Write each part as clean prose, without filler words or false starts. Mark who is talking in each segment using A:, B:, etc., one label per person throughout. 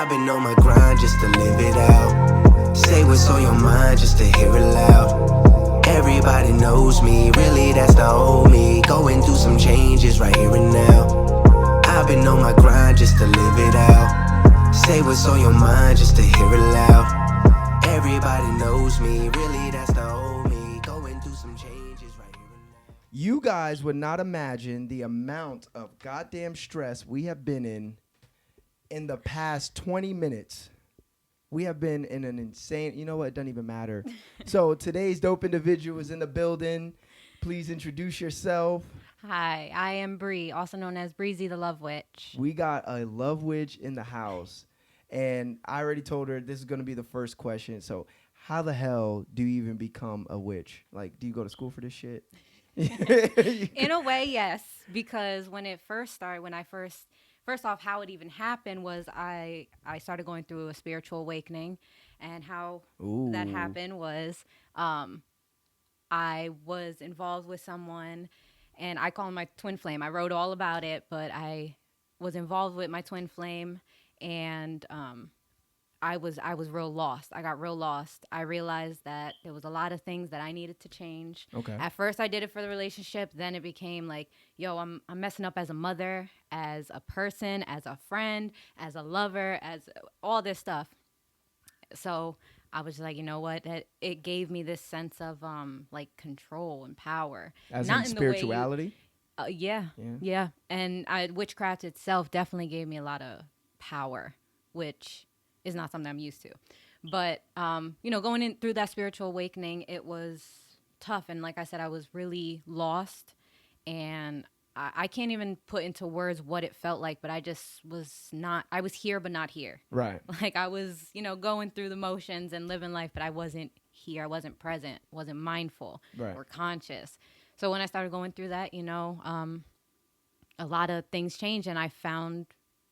A: I've been on my grind just to live it out. Say what's on your mind just to hear it loud. Everybody knows me, really that's the old me. Going through some changes right here and now. I've been on my grind just to live it out. Say what's on your mind just to hear it loud. Everybody knows me, really that's the old me. Going through some changes right here and now.
B: You guys would not imagine the amount of goddamn stress we have been in the past 20 minutes. We have been in an insane, you know what, it doesn't even matter. So today's dope individual is in the building. Please introduce yourself.
C: Hi, I am Bree, also known as Breezzy, TheLoveWitch.
B: We got a love witch in the house. And I already told her this is going to be the first question. So how the hell do you even become a witch? Like, do you go to school for this shit?
C: In a way, yes, because when it first started, first off, how it even happened was I started going through a spiritual awakening, and how that happened was I was involved with someone, and I call him my twin flame. I wrote all about it, but I was involved with my twin flame, and I was real lost. I got real lost. I realized that there was a lot of things that I needed to change.
B: Okay.
C: At first, I did it for the relationship. Then it became like, yo, I'm messing up as a mother, as a person, as a friend, as a lover, as all this stuff. So I was like, you know what? That it gave me this sense of like control and power.
B: As
C: Not
B: in
C: in the way you-
B: spirituality?
C: Yeah. And witchcraft itself definitely gave me a lot of power, which is not something I'm used to. But, going in through that spiritual awakening, it was tough. And like I said, I was really lost. And I can't even put into words what it felt like, but I just I was here, but not here.
B: Right.
C: Like I was, going through the motions and living life, but I wasn't here. I wasn't present, wasn't mindful or conscious. So when I started going through that, a lot of things changed, and I found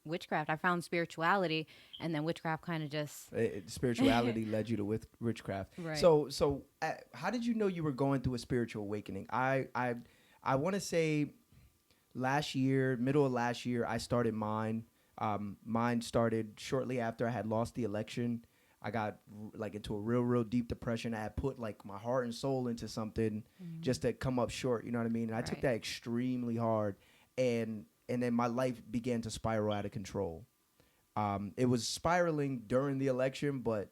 C: witchcraft. I found spirituality, and then witchcraft kind of just
B: Spirituality led you to witchcraft.
C: Right.
B: So how did you know you were going through a spiritual awakening? I want to say middle of last year, I started mine. Mine started shortly after I had lost the election. I got like into a real deep depression. I had put like my heart and soul into something just to come up short. You know what I mean? And I took that extremely hard, and then my life began to spiral out of control. It was spiraling during the election, but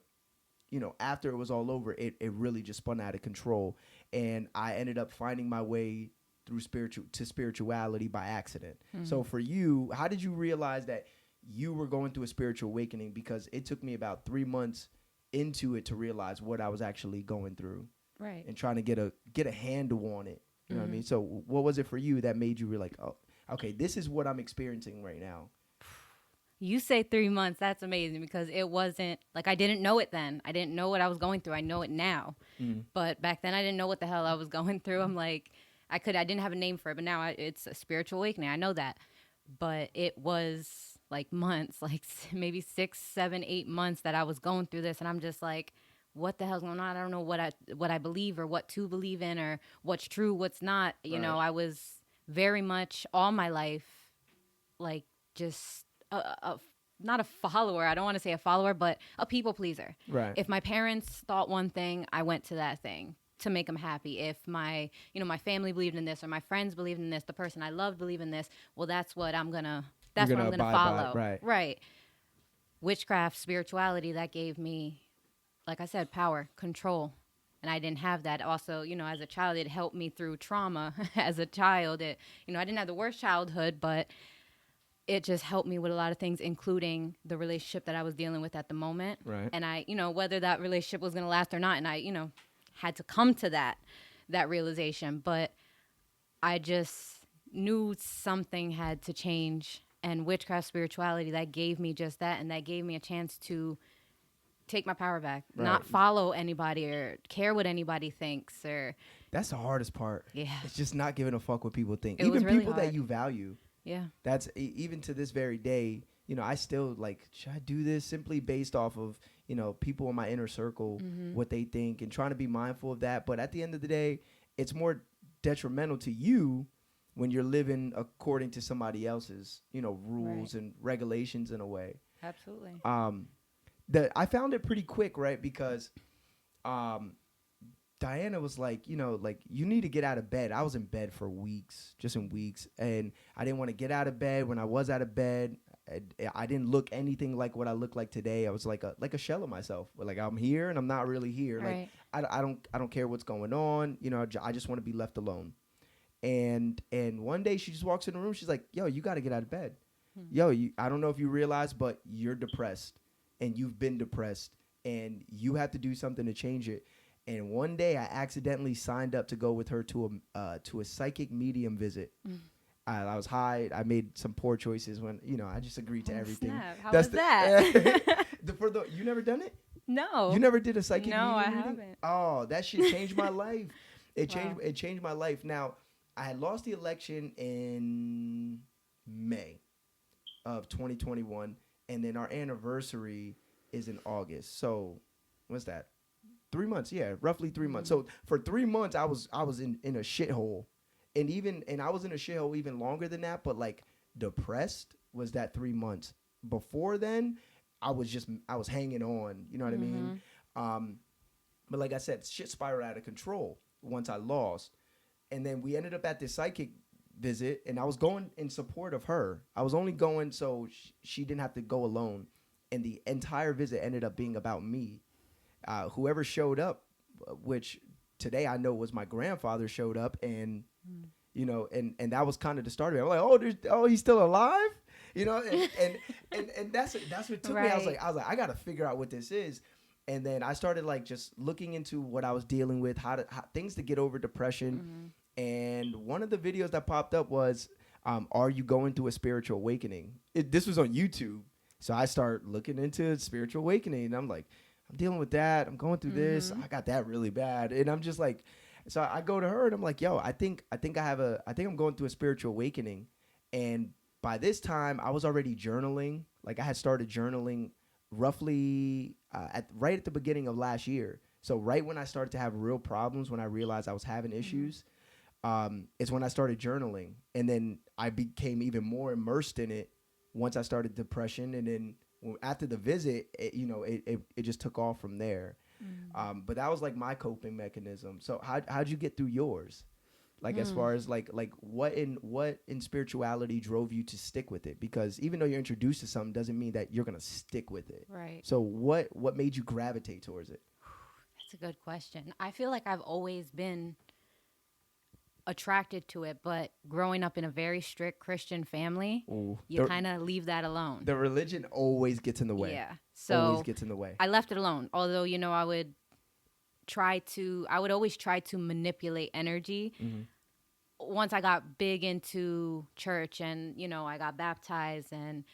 B: after it was all over, it really just spun out of control. And I ended up finding my way through spirituality by accident. So for you, how did you realize that you were going through a spiritual awakening? Because it took me about 3 months into it to realize what I was actually going through.
C: Right.
B: And trying to get a handle on it. You know what I mean? So what was it for you that made you realize, oh, okay, this is what I'm experiencing right now?
C: You say 3 months. That's amazing, because it wasn't like I didn't know it then. I didn't know what I was going through. I know it now. But back then I didn't know what the hell I was going through. I'm like, I didn't have a name for it, but now it's a spiritual awakening. I know that. But it was like months, like maybe 6, 7, 8 months that I was going through this. And I'm just like, what the hell's going on? I don't know what I believe or what to believe in or what's true, what's not. You know, I was very much all my life, like just not a follower. I don't want to say a follower, but a people pleaser.
B: Right.
C: If my parents thought one thing, I went to that thing to make them happy. If my family believed in this, or my friends believed in this, the person I loved believed in this, well, that's what I'm gonna follow. Right. Witchcraft, spirituality, that gave me, like I said, power, control. And I didn't have that. Also, as a child, it helped me through trauma. As a child, I didn't have the worst childhood, but it just helped me with a lot of things, including the relationship that I was dealing with at the moment.
B: Right.
C: And I, whether that relationship was going to last or not. And I, had to come to that realization. But I just knew something had to change. And witchcraft, spirituality, that gave me just that. And that gave me a chance to take my power back, not follow anybody or care what anybody thinks. Or
B: that's the hardest part.
C: Yeah.
B: It's just not giving a fuck what people think.
C: It was
B: Even
C: really
B: people
C: hard.
B: that you value.
C: Yeah.
B: That's even to this very day, I still like, should I do this simply based off of, people in my inner circle, what they think, and trying to be mindful of that. But at the end of the day, it's more detrimental to you when you're living according to somebody else's, rules and regulations in a way.
C: Absolutely.
B: I found it pretty quick, right? Because Diana was like, like, you need to get out of bed. I was in bed for weeks, just in weeks, and I didn't want to get out of bed. When I was out of bed, I didn't look anything like what I look like today. I was like a shell of myself. Like, I'm here and I'm not really here.
C: Right.
B: Like, I don't care what's going on. I just want to be left alone. And one day she just walks in the room. She's like, yo, you got to get out of bed. Yo, I don't know if you realize, but you're depressed and you've been depressed and you have to do something to change it. And one day I accidentally signed up to go with her to a psychic medium visit. I was high. I made some poor choices when, I just agreed to everything.
C: Snap. How was that?
B: You never done it?
C: No.
B: You never did a psychic
C: No,
B: medium
C: I
B: reading?
C: haven't.
B: Oh, that shit changed my life.
C: Wow.
B: It changed my life. Now, I had lost the election in May of 2021, and then our anniversary is in August. So, what's that? 3 months, yeah, roughly 3 months. So for 3 months, I was in a shithole, and I was in a shithole even longer than that. But like depressed was that 3 months. Before then, I was hanging on. You know what I mean? But like I said, shit spiraled out of control once I lost, and then we ended up at this psychic visit, and I was going in support of her. I was only going so she didn't have to go alone, and the entire visit ended up being about me. Whoever showed up, which today I know was my grandfather, showed up, and and that was kind of the start of it. I'm like, he's still alive, and that's what took me. I was like, I gotta figure out what this is, and then I started like just looking into what I was dealing with, how things to get over depression, and one of the videos that popped up was, "Are you going through a spiritual awakening?" This was on YouTube, so I start looking into spiritual awakening, and I'm like, I'm dealing with that. I'm going through this. I got that really bad. And I'm just like, so I go to her and I'm like, yo, I think I'm going through a spiritual awakening. And by this time I was already journaling. Like I had started journaling roughly right at the beginning of last year. So right when I started to have real problems, when I realized I was having issues, is when I started journaling. And then I became even more immersed in it once I started depression. And then after the visit, it just took off from there. But that was like my coping mechanism. So how'd you get through yours? Like as far as like what in spirituality drove you to stick with it? Because even though you're introduced to something doesn't mean that you're gonna stick with it.
C: Right.
B: So what made you gravitate towards it?
C: That's a good question. I feel like I've always been attracted to it, but growing up in a very strict Christian family, you kind of leave that alone.
B: The religion always gets in the way.
C: Yeah. So
B: always gets in the way.
C: I left it alone. Although, I would always try to manipulate energy. Once I got big into church and, I got baptized and,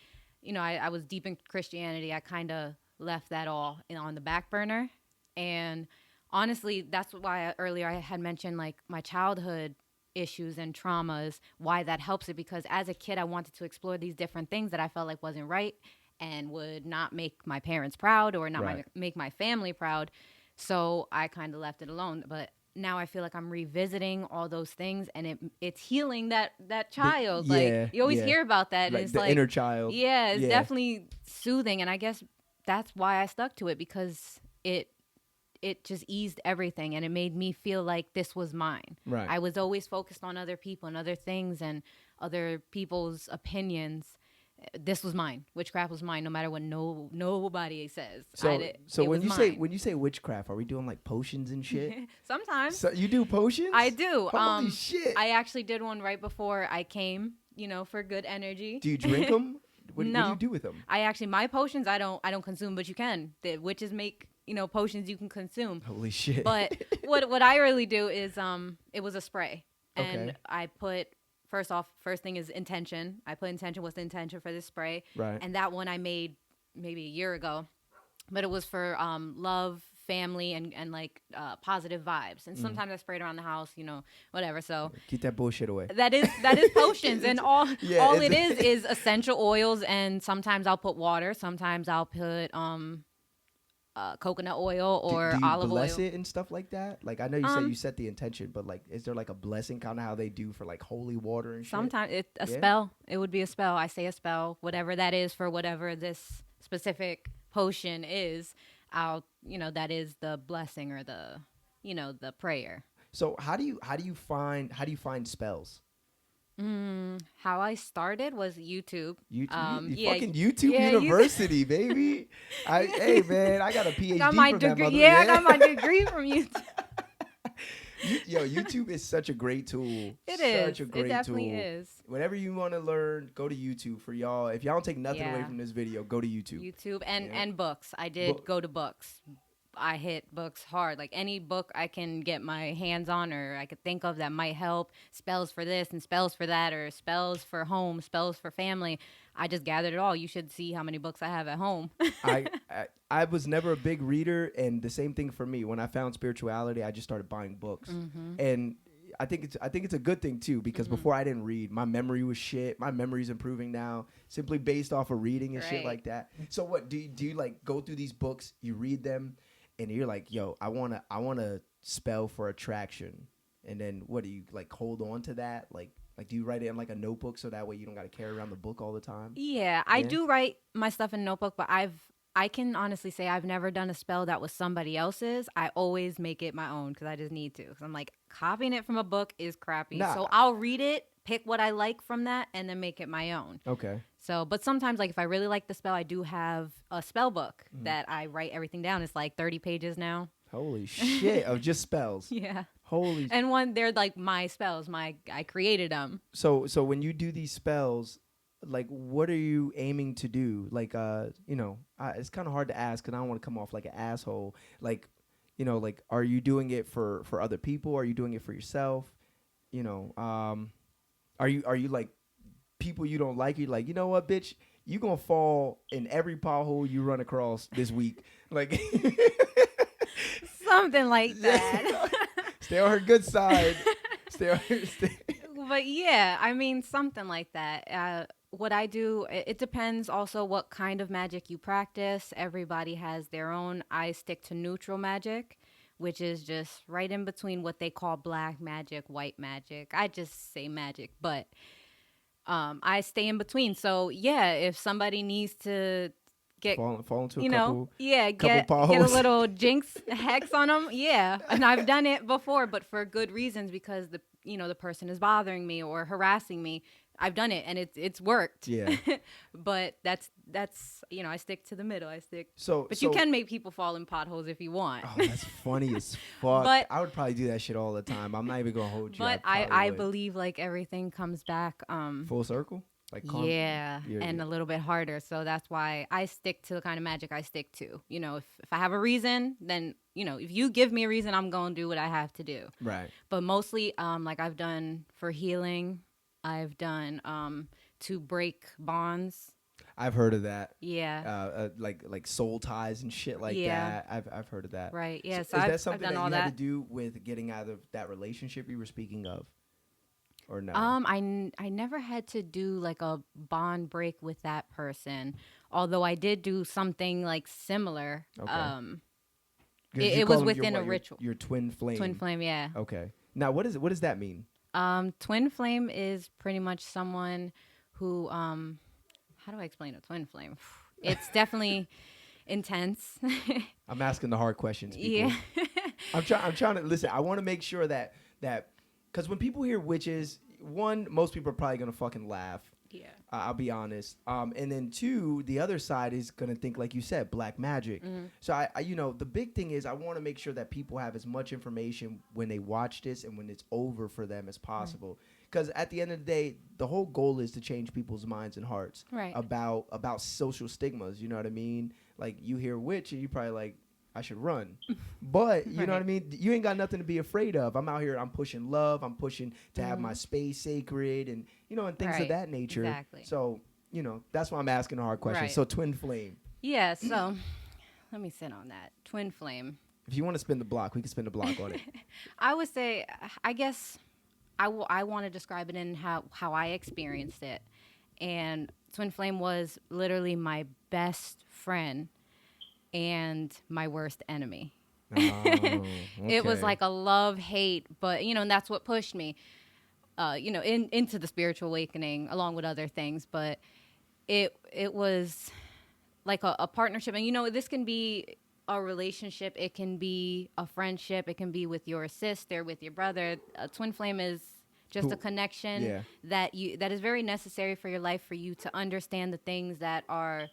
C: I was deep in Christianity, I kind of left that all on the back burner. And honestly, that's why earlier I had mentioned like my childhood issues and traumas, why that helps it, because as a kid I wanted to explore these different things that I felt like wasn't right and would not make my parents proud or not make my family proud. So I kind of left it alone. But now I feel like I'm revisiting all those things, and it's healing that child. Like you always hear about that, and
B: like
C: it's
B: the
C: like
B: inner child.
C: Yeah, it's definitely soothing, and I guess that's why I stuck to it, because it just eased everything, and it made me feel like this was mine.
B: Right.
C: I was always focused on other people and other things and other people's opinions. This was mine. Witchcraft was mine, no matter what nobody says.
B: So when you say witchcraft, are we doing like potions and shit?
C: Sometimes.
B: So you do potions?
C: I do.
B: Holy shit!
C: I actually did one right before I came. For good energy.
B: Do you drink them? What do
C: No.
B: you do with them?
C: My potions I don't consume, but you can. The witches make potions you can consume.
B: Holy shit!
C: But what I really do is it was a spray, and
B: Okay.
C: I put first thing is intention. I put intention. What's the intention for this spray?
B: Right.
C: And that one I made maybe a year ago, but it was for love, family, and like positive vibes. And sometimes I spray it around the house, whatever. So
B: Keep that bullshit away.
C: that is potions, and all it
B: it's-
C: is essential oils. And sometimes I'll put water. Sometimes I'll put coconut oil or
B: do you
C: olive
B: bless
C: oil.
B: it and stuff like that? Like I know you say you set the intention, but like, is there like a blessing kind of how they do for like holy water and shit?
C: Sometimes it's a
B: Yeah?
C: spell. It would be a spell. I say a spell, whatever that is for whatever this specific potion is, that is the blessing or the prayer.
B: So how do you find spells?
C: How I started was YouTube.
B: Fucking YouTube University, baby. Hey man, I got a PhD
C: got my
B: from
C: degree.
B: that mother.
C: Yeah, I got my degree from YouTube.
B: YouTube is such a great tool.
C: It
B: Such
C: is.
B: a great
C: It definitely
B: tool.
C: is.
B: Whatever you want to learn, go to YouTube for y'all. If y'all don't take nothing away from this video, go to YouTube.
C: YouTube and books. I did go to books. I hit books hard. Like any book I can get my hands on or I could think of that might help. Spells for this and spells for that, or spells for home, spells for family. I just gathered it all. You should see how many books I have at home.
B: I was never a big reader, and the same thing for me. When I found spirituality, I just started buying books. And I think it's a good thing too, because before I didn't read, my memory was shit. My memory's improving now, simply based off of reading and shit like that. So what do you like go through these books, you read them, and you're like, yo, I wanna spell for attraction, and then what do you like hold on to that? Like do you write it in like a notebook so that way you don't gotta carry around the book all the time?
C: Yeah, I do write my stuff in a notebook, but I can honestly say I've never done a spell that was somebody else's. I always make it my own because I just need to. Because I'm like, copying it from a book is crappy.
B: Nah.
C: So I'll read it, pick what I like from that, and then make it my own.
B: Okay.
C: So, but sometimes, like, if I really like the spell, I do have a spell book that I write everything down. It's like 30 pages now.
B: Holy shit, of just spells.
C: Yeah.
B: Holy.
C: And they're like my spells. I created them.
B: So when you do these spells, like, what are you aiming to do? Like, it's kind of hard to ask, because I don't want to come off like an asshole. Like, like, are you doing it for other people? Are you doing it for yourself? Are you like people you don't like? You're like, you know what, bitch, you gonna fall in every pothole you run across this week. Like,
C: something like that.
B: Stay on her good side. Stay.
C: But yeah, I mean, something like that. What I do, it depends also what kind of magic you practice. Everybody has their own. I stick to neutral magic, which is just right in between what they call black magic, white magic. I just say magic, but I stay in between. So yeah, if somebody needs to get
B: fall into a
C: couple,
B: get
C: a little jinx hex on them, yeah. And I've done it before, but for good reasons, because the person is bothering me or harassing me. I've done it and it's worked.
B: Yeah.
C: But that's I stick to the middle. But
B: so
C: you can make people fall in potholes if you want.
B: Oh, that's funny as fuck. But I would probably do that shit all the time. I'm not even gonna hold you.
C: But I believe like everything comes back
B: full circle. Like
C: and a little bit harder. So that's why I stick to the kind of magic I stick to. If I have a reason, then if you give me a reason, I'm gonna do what I have to do.
B: Right.
C: But mostly like I've done for healing. I've done to break bonds.
B: I've heard of that.
C: Yeah.
B: Like soul ties and shit like that. I've heard of that.
C: Right. Yeah.
B: So is that something that you had to do with getting out of that relationship you were speaking of, or no?
C: I never had to do like a bond break with that person, although I did do something like similar.
B: Okay.
C: It was within a ritual.
B: Your twin flame.
C: Twin flame. Yeah.
B: Okay. Now what does that mean?
C: Twin flame is pretty much someone who, how do I explain a twin flame? It's definitely intense.
B: I'm asking the hard questions, people.
C: Yeah.
B: I'm trying to listen. I want to make sure that because when people hear witches, one, most people are probably gonna fucking laugh.
C: Yeah.
B: I'll be honest. And then two, the other side is gonna think, like you said, black magic. Mm-hmm. So I the big thing is I want to make sure that people have as much information when they watch this and when it's over for them as possible. Because at the end of the day, the whole goal is to change people's minds and hearts about social stigmas. You know what I mean? Like, you hear witch and you probably like, I should run. But you know what I mean? You ain't got nothing to be afraid of. I'm out here. I'm pushing love. I'm pushing to have my space sacred and, and things of that nature.
C: Exactly.
B: So, that's why I'm asking a hard question.
C: Right.
B: So twin flame.
C: Yeah. So let me sit on that. Twin flame.
B: If you want to spin the block, we can spin the block on it.
C: I would say, I guess I want to describe it in how I experienced it. And twin flame was literally my best friend and my worst enemy.
B: Oh, okay.
C: It was like a love-hate, but and that's what pushed me into the spiritual awakening along with other things. But it was like a partnership, and you know, this can be a relationship, it can be a friendship, it can be with your sister, with your brother. A twin flame is just a connection
B: Yeah.
C: that is very necessary for your life, for you to understand the things that are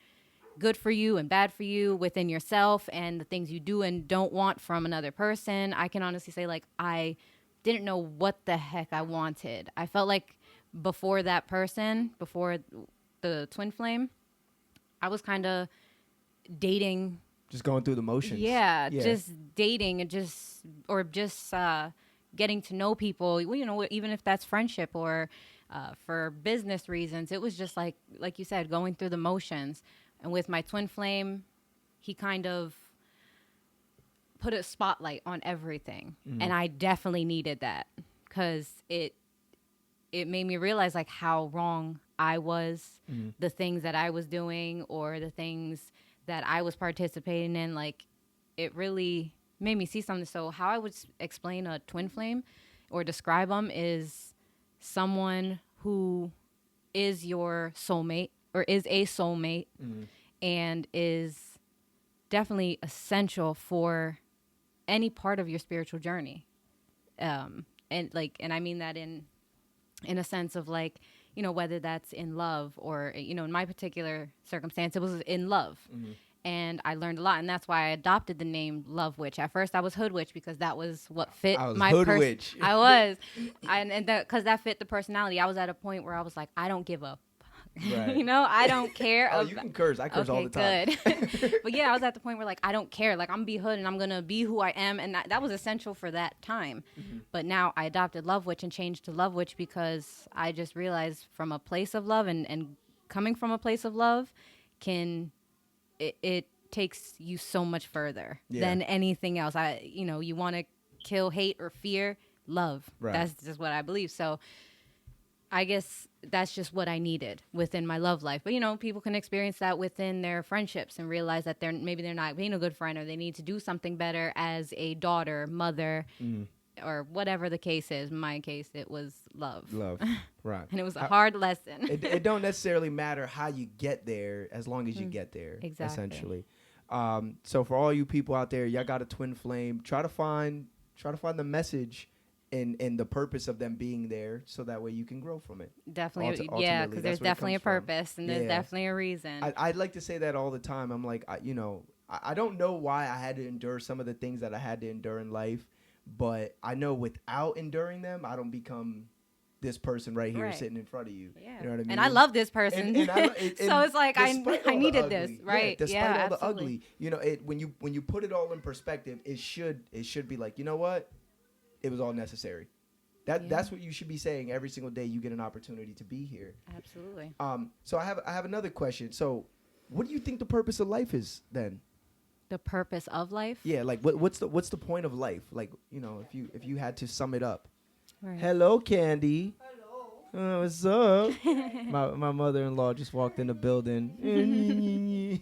C: good for you and bad for you within yourself, and the things you do and don't want from another person. I can honestly say, like, I didn't know what the heck I wanted. I felt like before that person, before the twin flame, I was kind of dating.
B: Just going through the motions.
C: Yeah, just dating and just getting to know people. You know, even if that's friendship or for business reasons. It was just like you said, going through the motions. And with my twin flame, he kind of put a spotlight on everything, and I definitely needed that because it made me realize like how wrong I was, the things that I was doing or the things that I was participating in. Like, it really made me see something. So how I would explain a twin flame or describe them is someone who is your soulmate or is a soulmate and is definitely essential for any part of your spiritual journey. And I mean that in a sense of like, you know, whether that's in love or, you know, in my particular circumstance, it was in love. And I learned a lot, and that's why I adopted the name LoveWitch. At first, I was Hood Witch because that was what fit my
B: Hood-witch.
C: I was, and because that fit the personality. I was at a point where I was like, I don't give up.
B: Right.
C: You know, I don't care.
B: Oh, you can curse. I curse all the time.
C: Good. But yeah, I was at the point where like, I don't care. Like, I'm gonna be Hood and I'm gonna be who I am. And that was essential for that time. But now I adopted LoveWitch and changed to LoveWitch because I just realized from a place of love and coming from a place of love it takes you so much further than anything else. You want to kill hate or fear, love.
B: Right.
C: That's just what I believe. So I guess that's just what I needed within my love life. But, you know, people can experience that within their friendships and realize that they're not being a good friend, or they need to do something better as a daughter, mother, or whatever the case is. In my case, it was love.
B: Love, right.
C: And it was a hard lesson.
B: It don't necessarily matter how you get there as long as you get there.
C: Exactly.
B: Essentially. So for all you people out there, y'all got a twin flame. Try to find the message in the purpose of them being there, so that way you can grow from it.
C: Definitely, yeah, because there's definitely a purpose and there's definitely a reason.
B: I'd like to say that all the time. I'm like, I don't know why I had to endure some of the things that I had to endure in life, but I know without enduring them, I don't become this person right here sitting in front of you.
C: Yeah.
B: You know what I mean?
C: And I love this person.
B: So
C: it's like I needed this, right?
B: Despite all
C: absolutely.
B: the ugly, you know, when you put it all in perspective, it should be like, you know what? It was all necessary. That's what you should be saying every single day you get an opportunity to be here.
C: Absolutely.
B: So I have another question. So, what do you think the purpose of life is then?
C: The purpose of life?
B: Yeah, like what's the point of life? Like, you know, if you had to sum it up.
C: Right.
B: Hello, Candy. Hello. What's up? my mother-in-law just walked in the building.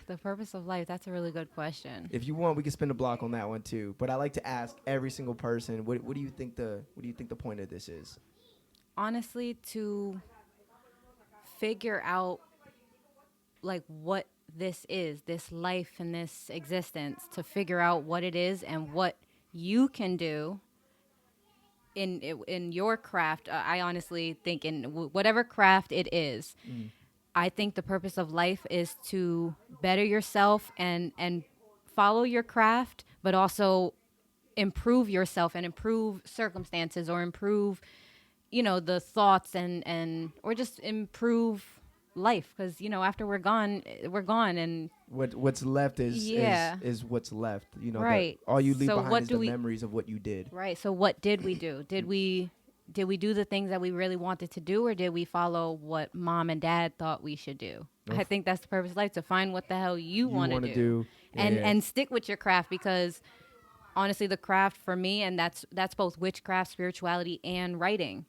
C: The purpose of life, that's a really good question.
B: If you want, we can spin a block on that one too. But I like to ask every single person, what do you think the point of this is?
C: Honestly, to figure out like what this is, this life and this existence, to figure out what it is and what you can do in your craft. I honestly think in whatever craft it is, I think the purpose of life is to better yourself and follow your craft, but also improve yourself and improve circumstances, or improve, you know, the thoughts and or just improve life. Because, you know, after we're gone, and
B: what's left is what's left. You know,
C: right.
B: All you leave
C: So
B: behind is the memories of what you did.
C: Right. So what did we do? Did we do the things that we really wanted to do, or did we follow what mom and dad thought we should do? I think that's the purpose of life, to find what the hell you want to do. And stick with your craft, because honestly, the craft for me, and that's both witchcraft, spirituality, and writing.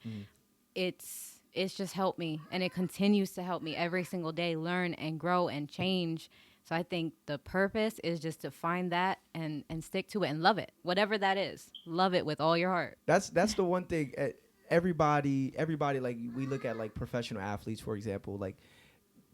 C: It's just helped me, and it continues to help me every single day learn and grow and change. So I think the purpose is just to find that and stick to it and love it, whatever that is. Love it with all your heart.
B: That's the one thing. Everybody, like we look at like professional athletes, for example, like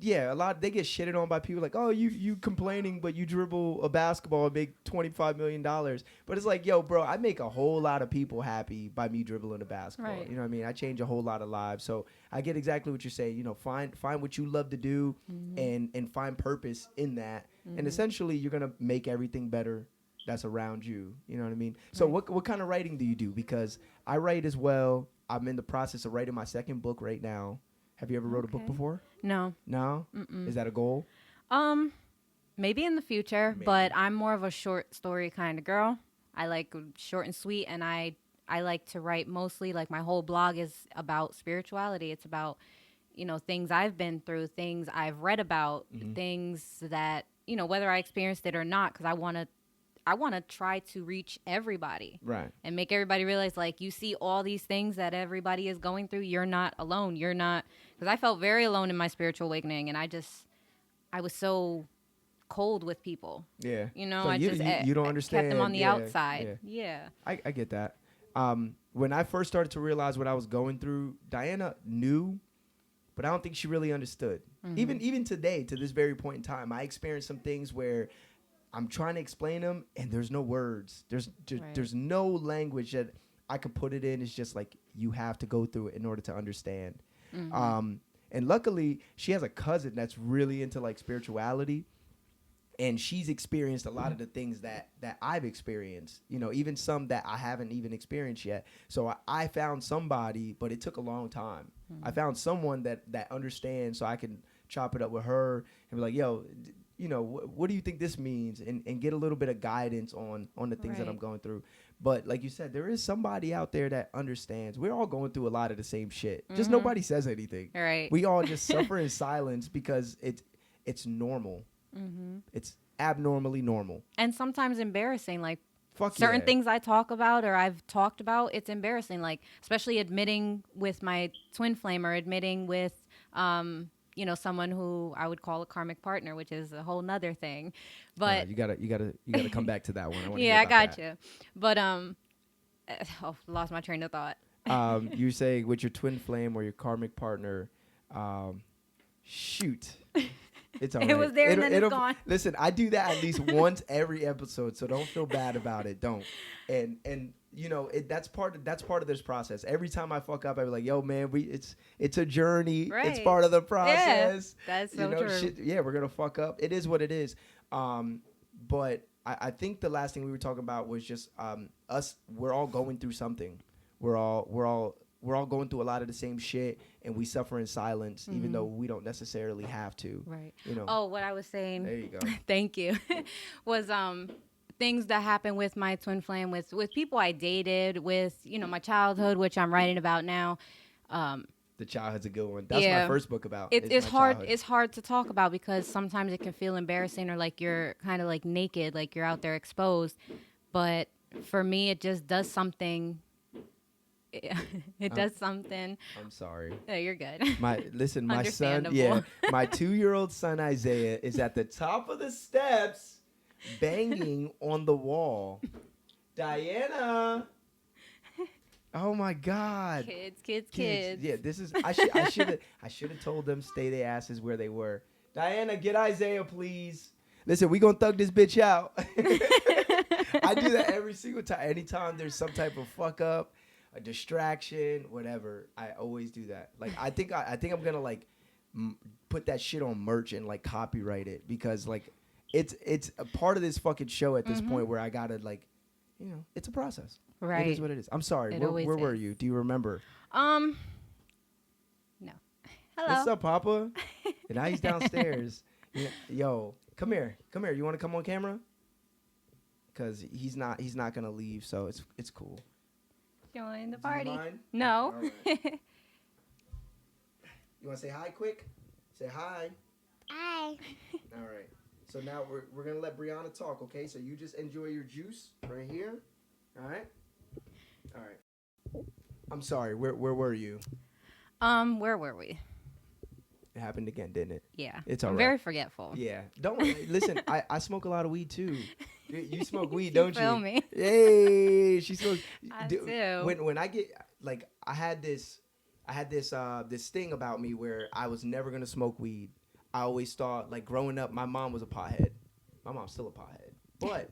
B: yeah, they get shitted on by people like, oh, you complaining, but you dribble a basketball and make $25 million. But it's like, yo, bro, I make a whole lot of people happy by me dribbling a basketball.
C: Right.
B: You know what I mean? I change a whole lot of lives. So I get exactly what you're saying. You know, find what you love to do and find purpose in that. And essentially, you're gonna make everything better that's around you. You know what I mean? So what kind of writing do you do? Because I write as well. I'm in the process of writing my second book right now. Have you ever wrote a book before?
C: No.
B: No? Is that a goal?
C: Maybe in the future,
B: Maybe.
C: but I'm more of a short story kind of girl. I like short and sweet, and I like to write mostly, like, my whole blog is about spirituality. It's about, you know, things I've been through, things I've read about, things that, you know, whether I experienced it or not, because I want to try to reach everybody. Right. And make everybody realize, like, you see all these things that everybody is going through. You're not alone. You're not, because I felt very alone in my spiritual awakening, and I was so cold with people. Yeah. You know,
B: so you don't understand.
C: Kept them on the outside. Yeah.
B: I get that. When I first started to realize what I was going through, Diana knew, but I don't think she really understood. Even today, to this very point in time, I experienced some things where I'm trying to explain them, and there's no words. There's no language that I could put it in. It's just like, you have to go through it in order to understand. And luckily, she has a cousin that's really into, like, spirituality, and she's experienced a lot of the things that I've experienced, you know, even some that I haven't even experienced yet. So I found somebody, but it took a long time. I found someone that understands, so I can chop it up with her and be like, yo, you know, what do you think this means? And get a little bit of guidance on the things that I'm going through. But like you said, there is somebody out there that understands. We're all going through a lot of the same shit. Just nobody says anything. Right. We all just suffer in silence because it's normal. It's abnormally normal.
C: And sometimes embarrassing. Like, certain things I talk about or I've talked about, it's embarrassing. Like, especially admitting with my twin flame or admitting with, you know, someone who I would call a karmic partner, which is a whole nother thing. But
B: you gotta come back to that one.
C: Yeah, I got you. But lost my train of thought.
B: You say with your twin flame or your karmic partner, shoot. It's all right.
C: It was there and then it's gone.
B: Listen, I do that at least once every episode, so don't feel bad about it. Don't. And you know, that's part of this process. Every time I fuck up, I be like, yo, man, it's a journey. Right. It's part of the process.
C: Yeah, that's so true.
B: We're gonna fuck up. It is what it is. But I think the last thing we were talking about was just us. We're all going through something. We're all going through a lot of the same shit, and we suffer in silence, even though we don't necessarily have to.
C: Right.
B: You know.
C: Oh, what I was saying.
B: There you go.
C: Thank you. Was things that happened with my twin flame, with people I dated, with, you know, my childhood, which I'm writing about now.
B: The childhood's a good one. That's my first book about.
C: It's hard. It's hard to talk about because sometimes it can feel embarrassing or like you're kind of like naked, like you're out there exposed. But for me, it just does something. It does something.
B: I'm sorry.
C: Oh, you're good.
B: My son, my 2-year-old son Isaiah is at the top of the steps, banging on the wall. Diana. Oh my God.
C: Kids.
B: Yeah, this is. I should have told them stay their asses where they were. Diana, get Isaiah, please. Listen, we gonna thug this bitch out. I do that every single time. Anytime there's some type of fuck up, a distraction, whatever, I always do that. Like, I think I'm gonna like put that shit on merch and like copyright it, because like it's a part of this fucking show at this point where I gotta, like, you know, it's a process. Right. It is what it is. I'm sorry. Where were you? Do you remember?
C: No. Hello.
B: What's up, Papa? And now he's downstairs. Yo, come here. You want to come on camera? Because he's not gonna leave, so it's cool.
C: Join the party.
B: Do you mind?
C: No.
B: Right. You want to say hi quick? Say hi.
D: Hi.
B: All right. So now we're going to let Brianna talk, okay? So you just enjoy your juice right here. All right? All right. I'm sorry. Where were you?
C: Where were we?
B: It happened again, didn't it?
C: Yeah.
B: It's all right.
C: I'm very forgetful.
B: Yeah. Don't listen, I smoke a lot of weed too. You smoke weed, don't you?
C: Feel me?
B: Hey, she smokes.
C: I do.
B: When I get, like, I had this thing about me where I was never gonna smoke weed. I always thought, like, growing up, my mom was a pothead. My mom's still a pothead. But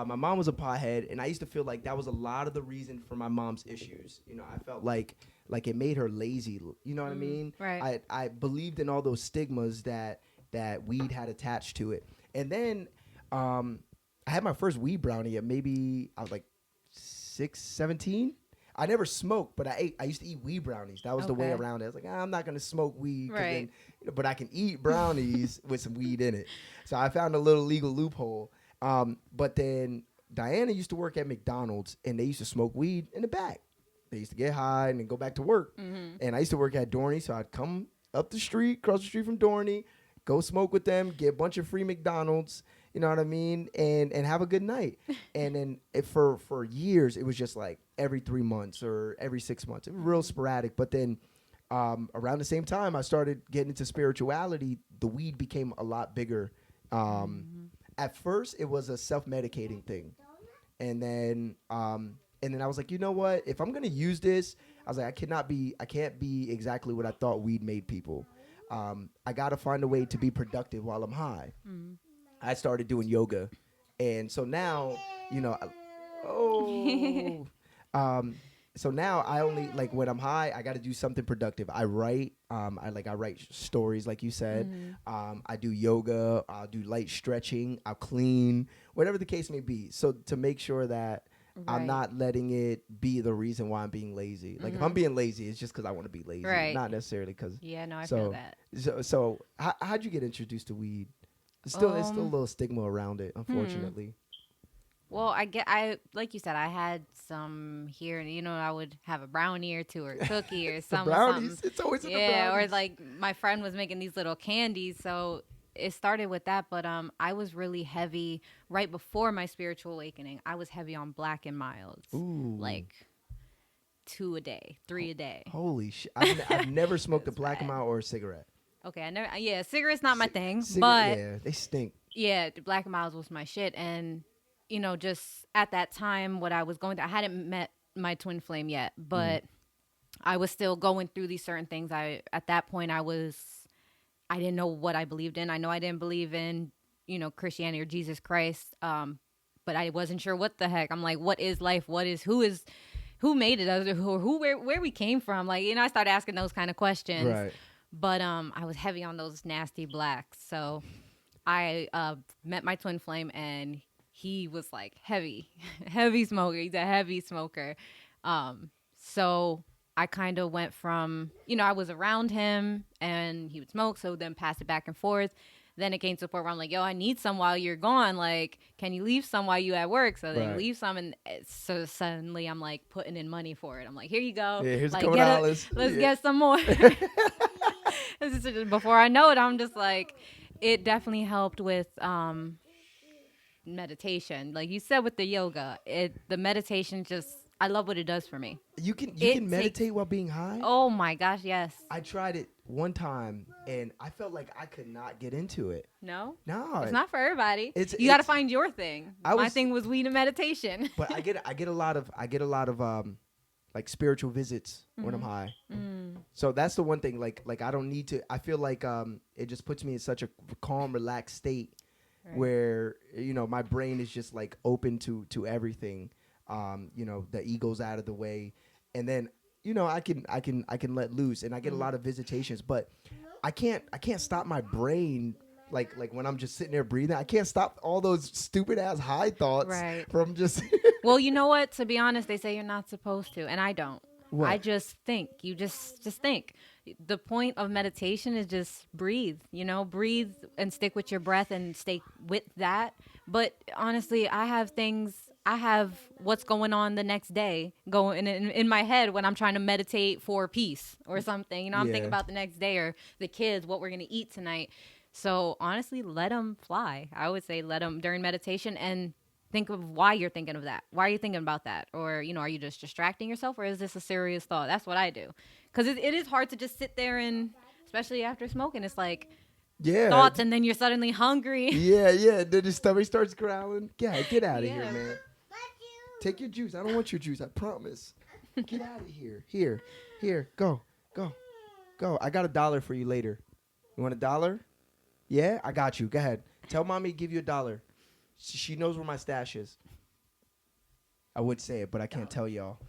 B: my mom was a pothead, and I used to feel like that was a lot of the reason for my mom's issues. You know, I felt like it made her lazy. You know what I mean?
C: Right.
B: I believed in all those stigmas that weed had attached to it. And then I had my first weed brownie at maybe I was like 17. I never smoked, but I used to eat weed brownies. That was the way
C: Okay.
B: around it. I was like, I'm not gonna smoke weed, 'cause
C: Right.
B: then, but I can eat brownies with some weed in it. So I found a little legal loophole. But then Diana used to work at McDonald's, and they used to smoke weed in the back. They used to get high and then go back to work. And I used to work at Dorney, so I'd come up the street, cross the street from Dorney, go smoke with them, get a bunch of free McDonald's. You know what I mean? And have a good night. And then for years, it was just like every 3 months or every 6 months. It was real sporadic. But then around the same time, I started getting into spirituality. The weed became a lot bigger. At first, it was a self-medicating thing. And then I was like, you know what? If I'm going to use this, I was like, I can't be exactly what I thought weed made people. I got to find a way to be productive while I'm high. I started doing yoga, and so now, you know, so now I only, like, when I'm high, I got to do something productive. I write, I write stories, like you said. I do yoga. I'll do light stretching. I'll clean, whatever the case may be. So to make sure that I'm not letting it be the reason why I'm being lazy. Like, if I'm being lazy, it's just because I want to be lazy, not necessarily because.
C: Yeah, no, I feel that.
B: So how'd you get introduced to weed? It's still a little stigma around it, unfortunately.
C: Well, like you said, I had some here, and I would have a brownie or two or a cookie or something.
B: Brownies, it's always in the brownies.
C: Yeah, or like my friend was making these little candies, so it started with that. But I was really heavy right before my spiritual awakening. I was heavy on Black and Milds, like 2 a day, 3 a day.
B: Holy shit! I've never smoked a Black and Mild or a cigarette.
C: Okay, I never. Yeah, cigarettes not my thing,
B: Cigarette,
C: but
B: yeah, they stink.
C: yeah, the Black and Milds was my shit, and just at that time, what I was going through, I hadn't met my twin flame yet, but I was still going through these certain things. At that point, I didn't know what I believed in. I know I didn't believe in, Christianity or Jesus Christ, but I wasn't sure what the heck. I'm like, what is life? Who made it? Where we came from? Like, I started asking those kind of questions.
B: Right.
C: But I was heavy on those nasty blacks. So I met my twin flame, and he was like heavy smoker. He's a heavy smoker. So I kind of went from, I was around him and he would smoke, so then pass it back and forth. Then it came to the point where I'm like, yo, I need some while you're gone. Like, can you leave some while you at work? So then leave some, and so suddenly I'm like putting in money for it. I'm like, here you go.
B: Yeah, here's
C: like,
B: $2.
C: Let's get some more. Before I know it, I'm just like, it definitely helped with meditation. Like you said with the yoga, the meditation I love what it does for me.
B: You can meditate while being high?
C: Oh my gosh, yes.
B: I tried it one time, and I felt like I could not get into it.
C: No?
B: No.
C: It's not for everybody. You got to find your thing. My thing was weed and meditation.
B: But I get a lot of like spiritual visits when I'm high. So that's the one thing. Like I don't need to. I feel like it just puts me in such a calm, relaxed state where my brain is just like open to everything. The ego's out of the way, and then I can let loose, and I get a lot of visitations. But I can't stop my brain. Like when I'm just sitting there breathing, I can't stop all those stupid ass high thoughts from just.
C: Well, you know what? To be honest, they say you're not supposed to, and I don't.
B: What?
C: I just think. You just think. The point of meditation is just breathe. Breathe and stick with your breath and stay with that. But honestly, I have what's going on the next day going in my head when I'm trying to meditate for peace or something. I'm thinking about the next day or the kids, what we're going to eat tonight. So honestly, let them fly. I would say let them during meditation and think of why you're thinking of that. Why are you thinking about that? Or, are you just distracting yourself, or is this a serious thought? That's what I do. Because it is hard to just sit there and, especially after smoking, it's like thoughts and then you're suddenly hungry.
B: Yeah. Then your stomach starts growling. Yeah, get out of here, man. Take your juice. I don't want your juice. I promise. Get out of here. Here. Go. I got $1 for you later. You want $1? Yeah, I got you. Go ahead. Tell mommy to give you $1. She knows where my stash is. I would say it, but I can't tell y'all.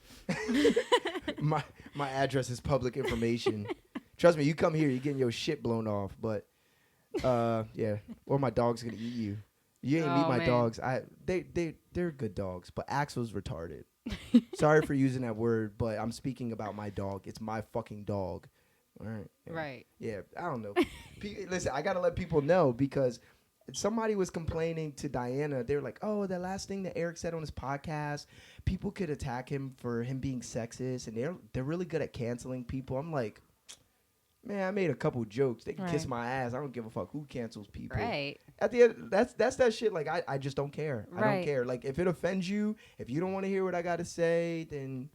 B: my address is public information. Trust me, you come here, you're getting your shit blown off. But yeah, or my dog's gonna eat you. You ain't meet my dogs. They're good dogs, but Axel's retarded. Sorry for using that word, but I'm speaking about my dog. It's my fucking dog. All right. Yeah.
C: Right.
B: Yeah, I don't know. Listen, I gotta let people know because somebody was complaining to Diana. They were like, "Oh, the last thing that Eric said on his podcast, people could attack him for him being sexist, and they're really good at canceling people." I'm like, man, I made a couple jokes. They can kiss my ass. I don't give a fuck who cancels people.
C: Right.
B: At the end, that's that shit. Like I just don't care.
C: Right.
B: I don't care. Like if it offends you, if you don't want to hear what I gotta say, then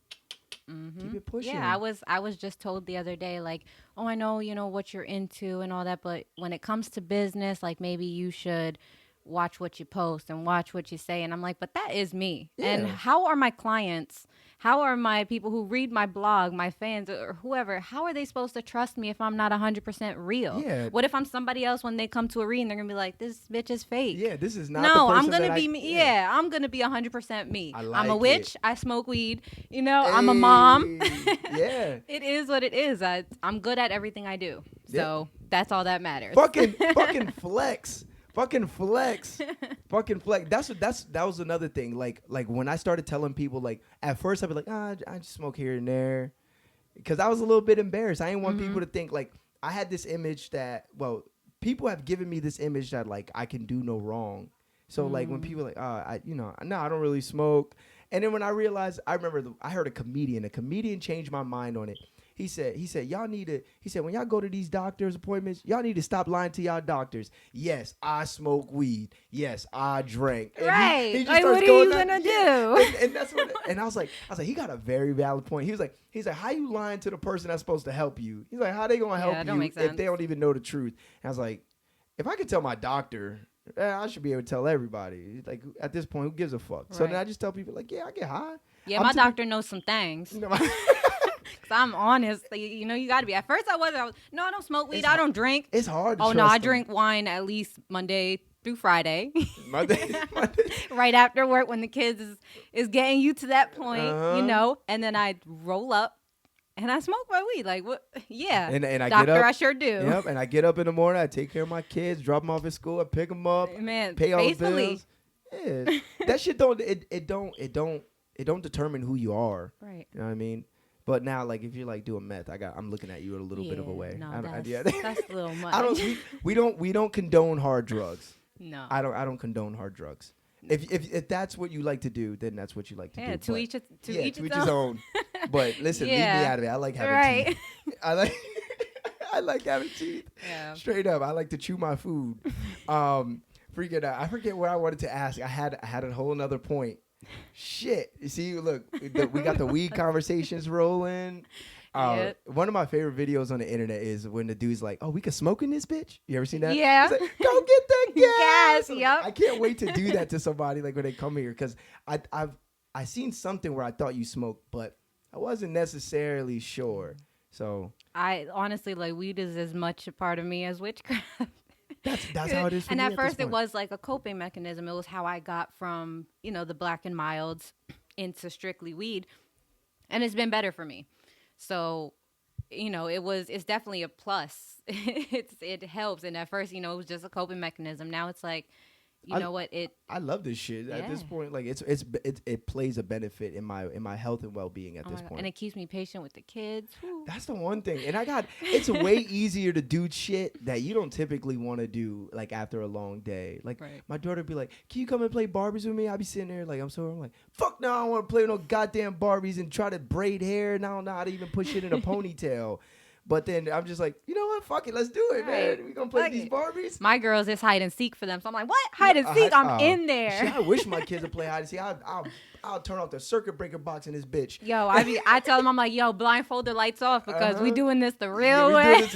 B: keep it pushing.
C: Yeah, I was just told the other day, like, oh, I know, what you're into and all that, but when it comes to business, like maybe you should watch what you post and watch what you say. And I'm like, but that is me.
B: Yeah.
C: And how are my clients? How are my people who read my blog, my fans or whoever, how are they supposed to trust me if I'm not 100% real?
B: Yeah.
C: What if I'm somebody else when they come to a reading, they're going to be like, this bitch is fake.
B: Yeah, this is not
C: no,
B: the person
C: I'm going to
B: that
C: be me. Yeah, I'm going to be 100% me. I'm a
B: like
C: witch.
B: it.
C: I smoke weed. I'm a mom.
B: Yeah.
C: It is what it is. I'm good at everything I do. So that's all that matters.
B: Fucking flex. Fucking flex. Fucking flex. That was another thing. Like when I started telling people, like at first I'd be like, I just smoke here and there. Because I was a little bit embarrassed. I didn't want people to think like I had this image that, well, people have given me this image that like I can do no wrong. So like when people like, I don't really smoke. And then when I realized, I remember I heard a comedian changed my mind on it. He said, when y'all go to these doctor's appointments, y'all need to stop lying to y'all doctors. Yes, I smoke weed. Yes, I drink. And
C: right.
B: he just
C: like,
B: starts
C: what are
B: going
C: you
B: down,
C: going to do?
B: And that's what, and I was like, he got a very valid point. He's like, how you lying to the person that's supposed to help you? He's like, how they going to help you if they don't even know the truth? And I was like, if I could tell my doctor, I should be able to tell everybody. Like at this point, who gives a fuck? So then I just tell people like, yeah, I get high.
C: Yeah, my doctor knows some things. Cause I'm honest. You got to be. At first, I was. No, I don't smoke weed. I don't drink.
B: It's hard.
C: Oh no, I drink wine at least Monday through Friday.
B: Monday.
C: Right after work when the kids is getting you to that point, and then I roll up. And I smoke my weed, like what? Yeah,
B: and I
C: doctor,
B: get up,
C: I sure do.
B: Yep, and I get up in the morning. I take care of my kids, drop them off at school, I pick them up, pay all the bills. Yeah, that shit don't determine who you are.
C: Right.
B: You know what I mean? But now, like, if you're like doing meth, I'm looking at you in a little bit of a way.
C: No, that's a little much.
B: We don't condone hard drugs.
C: No,
B: I don't condone hard drugs. If that's what you like to do, then that's what you like to do.
C: To each his own.
B: But listen, leave me out of it. I like having teeth. I like having teeth. Yeah. Straight up, I like to chew my food. I forget what I wanted to ask. I had a whole nother point. Shit. You see, look, we got the weed conversations rolling. One of my favorite videos on the internet is when the dude's like, "Oh, we can smoke in this bitch." You ever seen that?
C: Yeah.
B: He's like, "Go get the gas."
C: Yep.
B: I can't wait to do that to somebody like when they come here because I seen something where I thought you smoked, but I wasn't necessarily sure. So
C: I honestly like weed is as much a part of me as witchcraft.
B: That's how it is for
C: and
B: me.
C: at
B: at
C: first
B: this
C: it was like a coping mechanism. It was how I got from the black and milds into strictly weed, and it's been better for me. So, it's definitely a plus. It helps. And at first, it was just a coping mechanism. Now it's like, I
B: love this shit. At this point, like it plays a benefit in my health and well-being at this point.
C: And it keeps me patient with the kids. Whew.
B: That's the one thing. And it's way easier to do shit that you don't typically want to do like after a long day. Like my daughter would be like, "Can you come and play Barbies with me?" I'll be sitting there like I'm like, "Fuck no, I don't want to play with no goddamn Barbies and try to braid hair and I don't know how to even put shit in a ponytail." But then I'm just like, you know what? Fuck it. Let's do it, man. We gonna play these Barbies.
C: My girls, it's hide and seek for them. So I'm like, what? Hide and seek? I'm in there.
B: Shit, I wish my kids would play hide and seek. I'll turn off the circuit breaker box in this bitch.
C: Yo, I tell them, I'm like, yo, blindfold the lights off because we doing this the real way.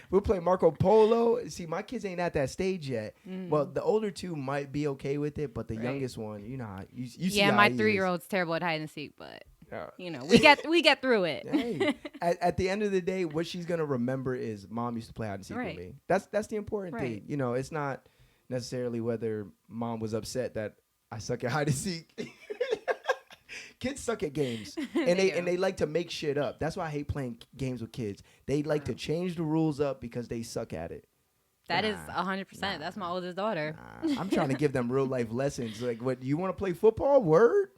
B: We'll play Marco Polo. See, my kids ain't at that stage yet. Well, the older two might be okay with it, but the youngest one, you see.
C: Yeah, my 3-year-old's terrible at hide and seek, but You know, we get through it.
B: Hey, at the end of the day, what she's gonna remember is mom used to play hide and seek with me. That's the important thing. You know, it's not necessarily whether mom was upset that I suck at hide and seek. Kids suck at games, and they like to make shit up. That's why I hate playing games with kids. They like to change the rules up because they suck at it.
C: That is 100%. That's my oldest daughter.
B: I'm trying to give them real life lessons. Like, what, you want to play football? Word.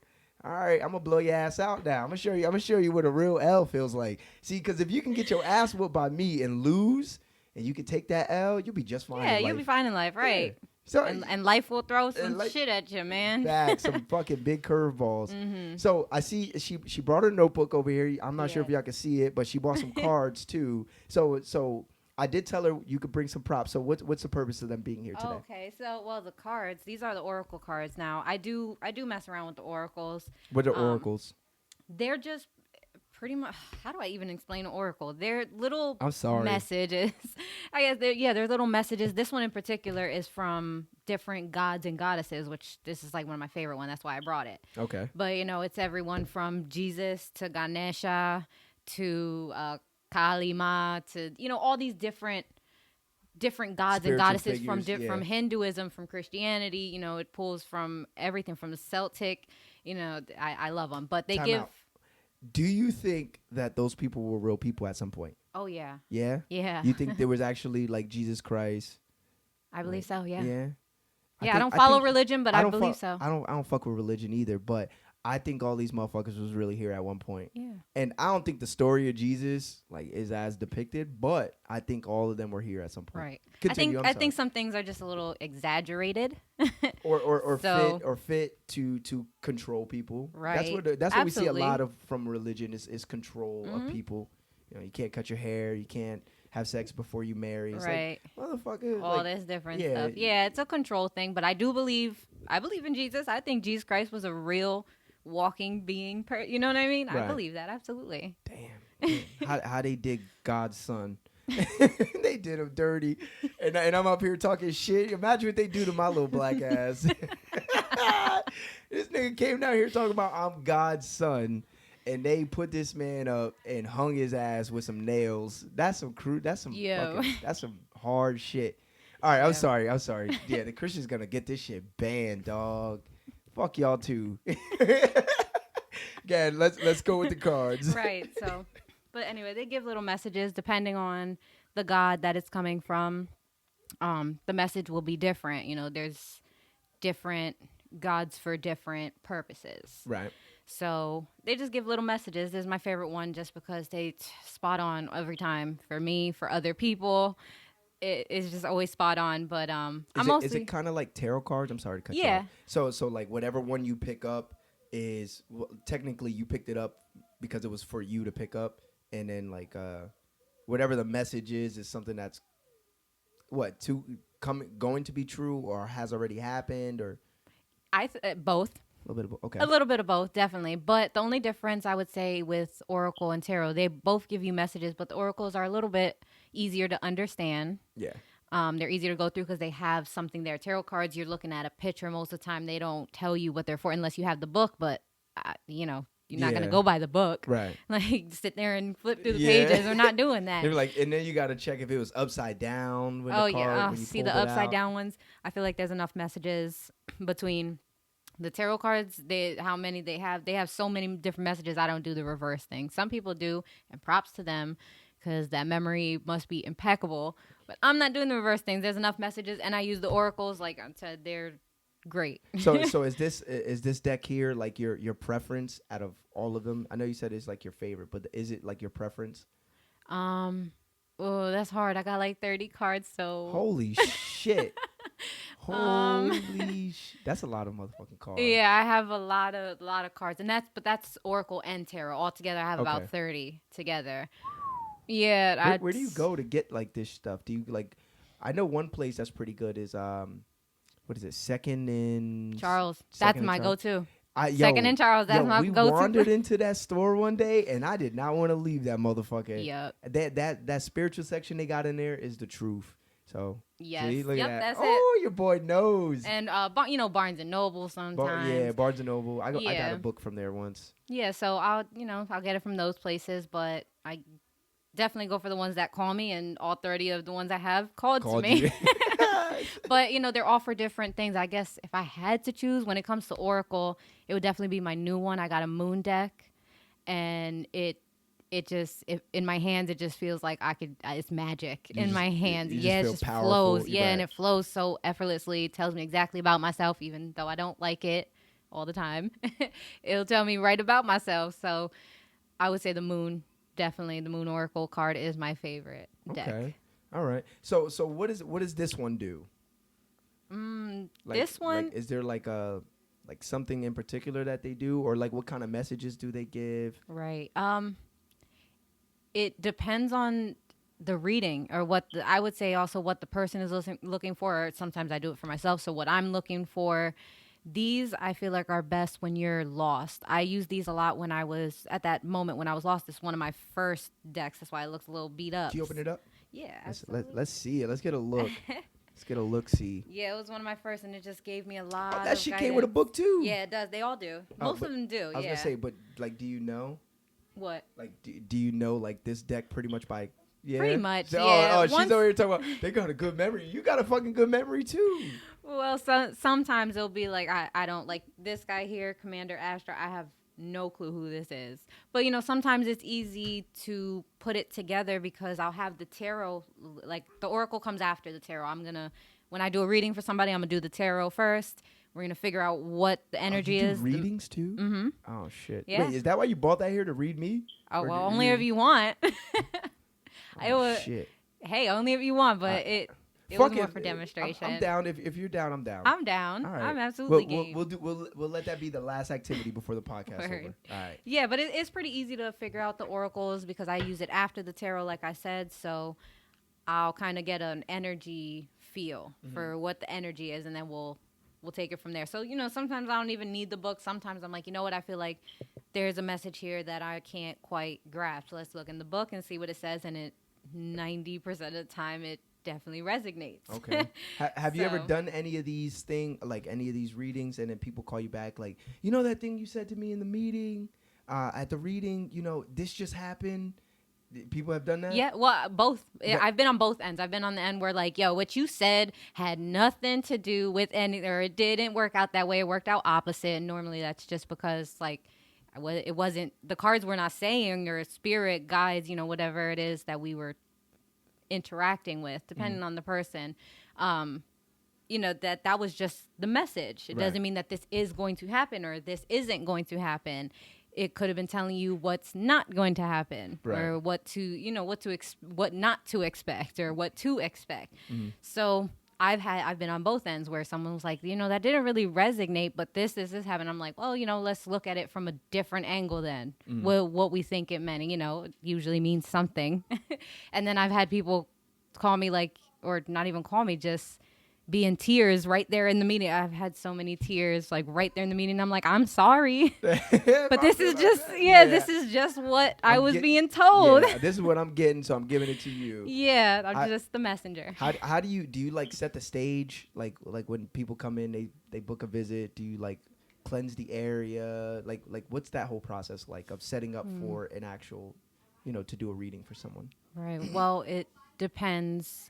B: All right, I'm gonna blow your ass out now. I'm gonna show you what a real L feels like. See, because if you can get your ass whooped by me and lose, and you can take that L, you'll be just fine.
C: Yeah, you'll be fine in life, right? Yeah.
B: So
C: and life will throw some shit at you, man.
B: Back some fucking big curveballs. So I see she brought her notebook over here. I'm not sure if y'all can see it, but she brought some cards too. So I did tell her you could bring some props. So what's the purpose of them being here today?
C: Okay, so the cards. These are the oracle cards. Now I do mess around with the oracles.
B: What are oracles?
C: They're just pretty much. How do I even explain an oracle? They're little messages. I guess they're little messages. This one in particular is from different gods and goddesses, which this is like one of my favorite ones. That's why I brought it.
B: Okay.
C: But it's everyone from Jesus to Ganesha to Kali Ma to all these different gods and goddesses figures, from Hinduism, from Christianity. It pulls from everything from the Celtic. I love them, but they give.
B: Do you think that those people were real people at some point?
C: Oh yeah.
B: Yeah.
C: Yeah.
B: You think there was actually like Jesus Christ?
C: I believe so. Yeah.
B: Yeah.
C: I don't follow religion, but I believe so.
B: I don't fuck with religion either, but I think all these motherfuckers was really here at one point.
C: Yeah.
B: And I don't think the story of Jesus is as depicted, but I think all of them were here at some point.
C: Right.
B: Continue,
C: I think some things are just a little exaggerated.
B: or fit to control people.
C: Right.
B: That's what we see a lot of from religion is control of people. You can't cut your hair, you can't have sex before you marry. It's
C: right.
B: Like, motherfucker.
C: All this different stuff. Yeah, it's a control thing, but I believe in Jesus. I think Jesus Christ was a real walking being. You know what I mean? Right. I believe that, absolutely.
B: Damn. how they did God's son. They did him dirty. And I'm up here talking shit. Imagine what they do to my little black ass. This nigga came down here talking about I'm God's son. And they put this man up and hung his ass with some nails. That's some that's some hard shit. All right, I'm sorry. Yeah, the Christian's gonna get this shit banned, dog. Fuck y'all too. Again, let's go with the cards.
C: Right. So, but anyway, they give little messages depending on the god that it's coming from. The message will be different. There's different gods for different purposes.
B: Right.
C: So they just give little messages. This is my favorite one just because they spot on every time for me, for other people. It's just always spot on. But is it kind of like tarot cards? I'm sorry to cut you off. So like whatever one you pick up is technically you picked it up because it was for you to pick up, and then like whatever the message is something that's going to be true or has already happened, or both.
B: A little bit of both. Okay.
C: A little bit of both, definitely. But the only difference I would say with Oracle and Tarot, they both give you messages, but the Oracles are a little bit easier to understand.
B: Yeah.
C: They're easier to go through because they have something there. Tarot cards, you're looking at a picture most of the time. They don't tell you what they're for unless you have the book, but, you're not going to go by the book.
B: Right.
C: Like, sit there and flip through the pages. We're not doing that.
B: They're like, and then you got to check if it was upside down. When the card, when you
C: see the upside down ones. I feel like there's enough messages between the tarot cards, how many they have so many different messages. I don't do the reverse thing. Some people do, and props to them because that memory must be impeccable. But I'm not doing the reverse things. There's enough messages, and I use the oracles. Like I said, they're great.
B: So is this deck here like your preference out of all of them? I know you said it's like your favorite, but is it like your preference?
C: Oh, that's hard. I got like 30 cards, so
B: holy shit. That's a lot of motherfucking cards.
C: Yeah, I have a lot of cards, and that's Oracle and Tarot all together. I have about 30 together. Yeah.
B: Where do you go to get like this stuff? Do you like? I know one place that's pretty good is what is it? Second in
C: Charles. That's my go-to.
B: Second
C: in Charles. That's my go-to.
B: We wandered into that store one day, and I did not want to leave that motherfucker.
C: Yep.
B: That spiritual section they got in there is the truth. So
C: Yes.
B: See, look
C: Yep,
B: at that.
C: that's it.
B: Oh, your boy knows.
C: And Barnes and Noble sometimes.
B: Yeah, Barnes and Noble. I got
C: Yeah.
B: a book from there once.
C: Yeah, so I'll get it from those places, but I definitely go for the ones that call me, and all 30 of the ones I have called to me.
B: You.
C: But they're all for different things. I guess if I had to choose when it comes to Oracle, it would definitely be my new one. I got a moon deck, and in my hands it just feels like it's magic in my hands.
B: You
C: Yeah,
B: just
C: it
B: feel
C: just
B: powerful.
C: flows. Yeah, and it flows so effortlessly. It tells me exactly about myself, even though I don't like it all the time. It'll tell me right about myself. So I would say the moon, definitely the moon oracle card is my favorite deck.
B: Okay. All right. So what does this one do?
C: This one,
B: is there like something in particular that they do, or like what kind of messages do they give?
C: right? It depends on the reading, or I would say also what the person is looking for. Or sometimes I do it for myself. So what I'm looking for. These I feel like are best when you're lost. I use these a lot when I was at that moment when I was lost. It's one of my first decks. That's why it looks a little beat up.
B: Can you open it up?
C: Yeah,
B: Let's see it. Let's get a look. Let's get a look. See.
C: Yeah, it was one of my first, and it just gave me a lot.
B: Oh, that shit came with a book too.
C: Yeah, it does. They all do. Most of them do.
B: I was gonna say, but like, do you know?
C: What?
B: Like, do you know like this deck pretty much by? Yeah.
C: Pretty much.
B: So,
C: yeah.
B: Oh, she's over here talking about they got a good memory. You got a fucking good memory too.
C: Well, sometimes it'll be like I don't like this guy here, Commander Astra. I have no clue who this is. But sometimes it's easy to put it together because I'll have the tarot, like the oracle comes after the tarot. When I do a reading for somebody, I'm gonna do the tarot first. We're gonna figure out what the energy
B: you do
C: is.
B: Readings too?
C: Mm-hmm.
B: Oh shit.
C: Yeah.
B: Wait, is that why you bought that here to read me?
C: Oh well, only if you want.
B: Shit.
C: Hey, only if you want, but it was more for demonstration.
B: I'm down. If you're down, I'm down.
C: I'm down.
B: All right.
C: I'm absolutely game.
B: We'll let that be the last activity before the podcast over. All right.
C: Yeah, but it's pretty easy to figure out the oracles because I use it after the tarot, like I said. So I'll kind of get an energy feel for what the energy is, and then we'll take it from there. So sometimes I don't even need the book. Sometimes I'm like, you know what? I feel like there's a message here that I can't quite grasp. Let's look in the book and see what it says, and 90% of the time it definitely resonates.
B: Okay. Have you ever done any of these any of these readings, and then people call you back like, that thing you said to me in the meeting, at the reading, this just happened? People have done that?
C: Yeah, well, both. I've been on both ends. I've been on the end where like, yo, what you said had nothing to do with or it didn't work out that way. It worked out opposite. And normally that's just because like it wasn't, the cards were not saying, or spirit guides, whatever it is that we were interacting with, depending on the person. That was just the message. It doesn't mean that this is going to happen or this isn't going to happen. It could have been telling you what's not going to happen, or what not to expect, or what to expect. So I've been on both ends where someone was like, that didn't really resonate, but this happened. I'm like, well, let's look at it from a different angle then. What we think it meant, it usually means something. And then I've had people call me or not even call me, just be in tears right there in the meeting. I've had so many tears right there in the meeting. I'm like, I'm sorry, but this is just what I was being told.
B: Yeah, this is what I'm getting, so I'm giving it to you.
C: Yeah, I'm just the messenger.
B: How do you like set the stage? Like when people come in, they book a visit. Do you like cleanse the area? Like what's that whole process like of setting up for an actual, to do a reading for someone? Right.
C: Well, it depends.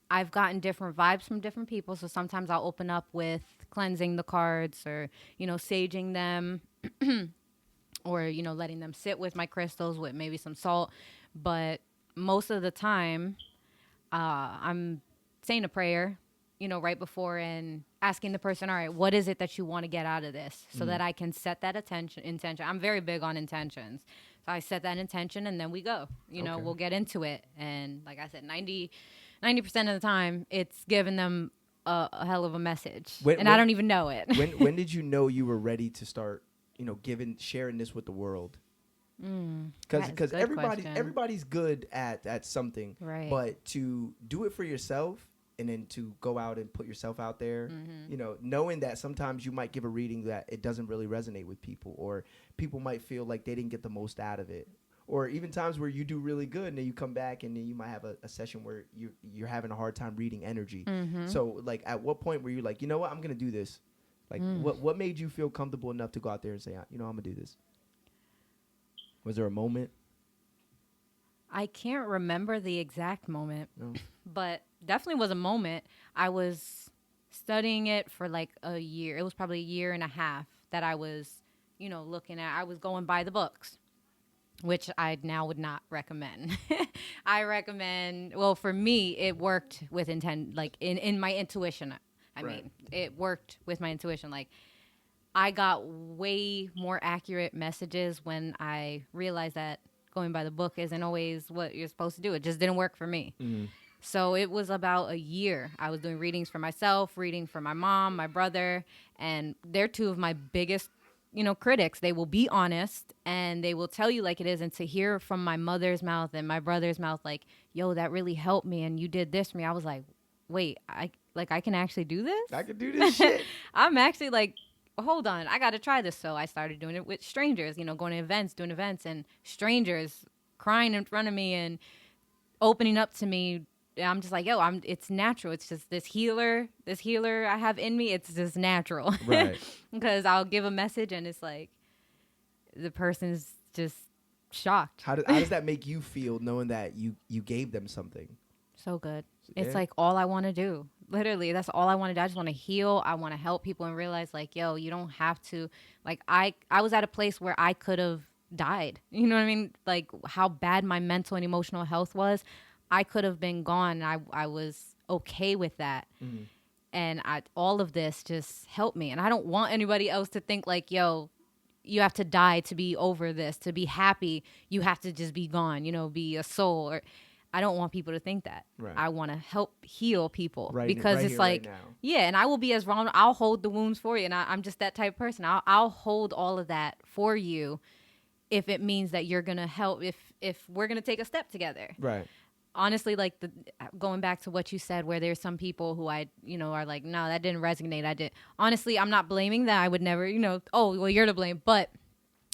C: I've gotten different vibes from different people. So sometimes I'll open up with cleansing the cards, or, saging them, or, letting them sit with my crystals with maybe some salt. But most of the time, I'm saying a prayer, right before, and asking the person, all right, what is it that you want to get out of this? So that I can set that intention. I'm very big on intentions. So I set that intention, and then we go. We'll get into it. And like I said, 90% of the time, it's giving them a hell of a message. I don't even know it.
B: when did you know you were ready to start, sharing this with the world? Because everybody's good at something.
C: Right.
B: But to do it for yourself, and then to go out and put yourself out there, knowing that sometimes you might give a reading that it doesn't really resonate with people, or people might feel like they didn't get the most out of it, or even times where you do really good and then you come back and then you might have a session where you're having a hard time reading energy.
C: Mm-hmm.
B: So like at what point were you like, you know what, I'm gonna do this? Like what made you feel comfortable enough to go out there and say, you know, I'm gonna do this? Was there a moment?
C: I can't remember the exact moment,
B: No.
C: but definitely was a moment. I was studying it for like a year. It was probably a year and a half that I was, you know, looking at. I was going by the books, which I now would not recommend. I recommend, well, for me, it worked with intent, like in my intuition. I
B: Right.
C: mean, it worked with my intuition. Like, I got way more accurate messages when I realized that going by the book isn't always what you're supposed to do. It just didn't work for me.
B: Mm-hmm.
C: So it was about a year. I was doing readings for myself, reading for my mom, my brother, and they're two of my biggest, you know, critics. They will be honest and they will tell you like it is. And to hear from my mother's mouth and my brother's mouth, like, yo, that really helped me and you did this for me. I was like, wait, I can actually do this?
B: I could do this shit.
C: I'm actually like, hold on, I got to try this. So I started doing it with strangers, you know, going to events, doing events, and strangers crying in front of me and opening up to me. I'm just like, yo, it's natural. It's just this healer I have in me. It's just natural.
B: Right.
C: Because I'll give a message and it's like the person's just shocked.
B: How does that make you feel knowing that you gave them something?
C: So good.
B: Yeah.
C: It's like all I want to do. Literally, that's all I want to do. I just want to heal. I want to help people and realize like, yo, you don't have to. Like I was at a place where I could have died. You know what I mean? Like how bad my mental and emotional health was. I could have been gone. I was okay with that.
B: Mm-hmm.
C: And all of this just helped me. And I don't want anybody else to think like, yo, you have to die to be over this, to be happy. You have to just be gone, you know, be a soul. Or I don't want people to think that.
B: Right.
C: I want to help heal people
B: right
C: because it's
B: here,
C: like,
B: right now.
C: yeah, and I will be as vulnerable. I'll hold the wounds for you. And I'm just that type of person. I'll hold all of that for you if it means that you're going to help, if we're going to take a step together.
B: Right.
C: Honestly, like going back to what you said, where there's some people who are like, no, that didn't resonate. I did. Honestly, I'm not blaming that. I would never, oh, well, you're to blame. But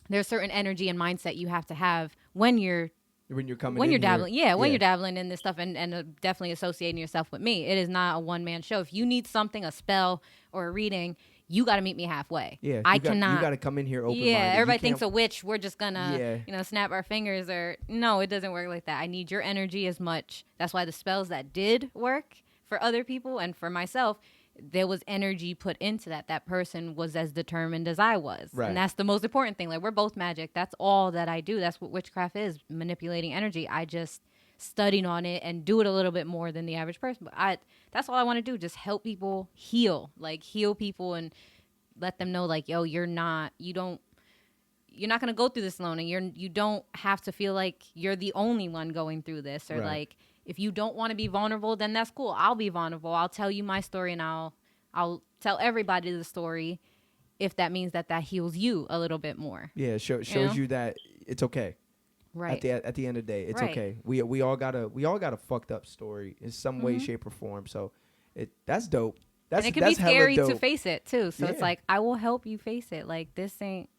C: there's certain energy and mindset you have to have when you're dabbling. Yeah, when you're dabbling in this stuff and definitely associating yourself with me. It is not a one man show. If you need something, a spell or a reading, you got to meet me halfway.
B: Yeah,
C: I cannot.
B: You got to come in here open-minded.
C: Yeah, everybody thinks a witch. We're just gonna,
B: Yeah.
C: Snap our fingers or no, it doesn't work like that. I need your energy as much. That's why the spells that did work for other people and for myself, there was energy put into that. That person was as determined as I was,
B: right.
C: And that's the most important thing. Like we're both magic. That's all that I do. That's what witchcraft is: manipulating energy. I just studied on it and do it a little bit more than the average person. But that's all I want to do. Just help people heal people and let them know like, yo, you're not going to go through this alone. And you don't have to feel like you're the only one going through this or
B: right.
C: like, if you don't want to be vulnerable, then that's cool. I'll be vulnerable. I'll tell you my story and I'll tell everybody the story if that means that heals you a little bit more.
B: Yeah, shows you that it's okay.
C: Right.
B: At the end of the day, it's okay. We all got a fucked up story in some way, shape, or form. So that's dope.
C: And it can be scary to face it too. So it's like, I will help you face it. Like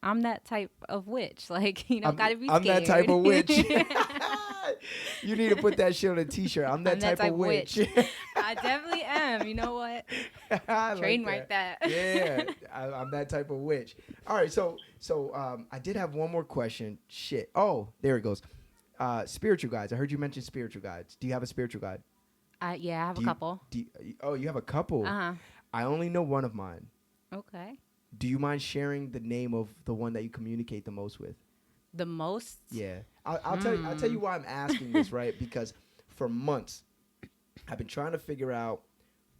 C: I'm that type of witch. Like, gotta be scared.
B: I'm that type of witch. You need to put that shit on a t-shirt. I'm that type of witch.
C: I definitely am. You know what? Trademark that.
B: Yeah, I'm that type of witch. All right, so I did have one more question. Shit. Oh, there it goes. Spiritual guides. I heard you mention spiritual guides. Do you have a spiritual guide?
C: Yeah, I have a couple.
B: You have a couple?
C: Uh-huh.
B: I only know one of mine.
C: Okay.
B: Do you mind sharing the name of the one that you communicate the most with?
C: The most?
B: Yeah. I'll tell you why I'm asking this, right? Because for months, I've been trying to figure out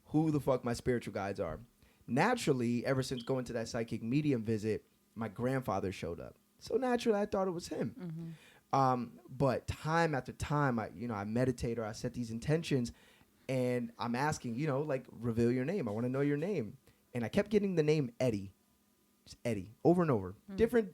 B: who the fuck my spiritual guides are. Naturally, ever since going to that psychic medium visit, my grandfather showed up. So naturally, I thought it was him.
C: Mm-hmm.
B: But time after time, I meditate or I set these intentions, and I'm asking, like, reveal your name. I want to know your name. And I kept getting the name Eddie. Just Eddie, over and over. Different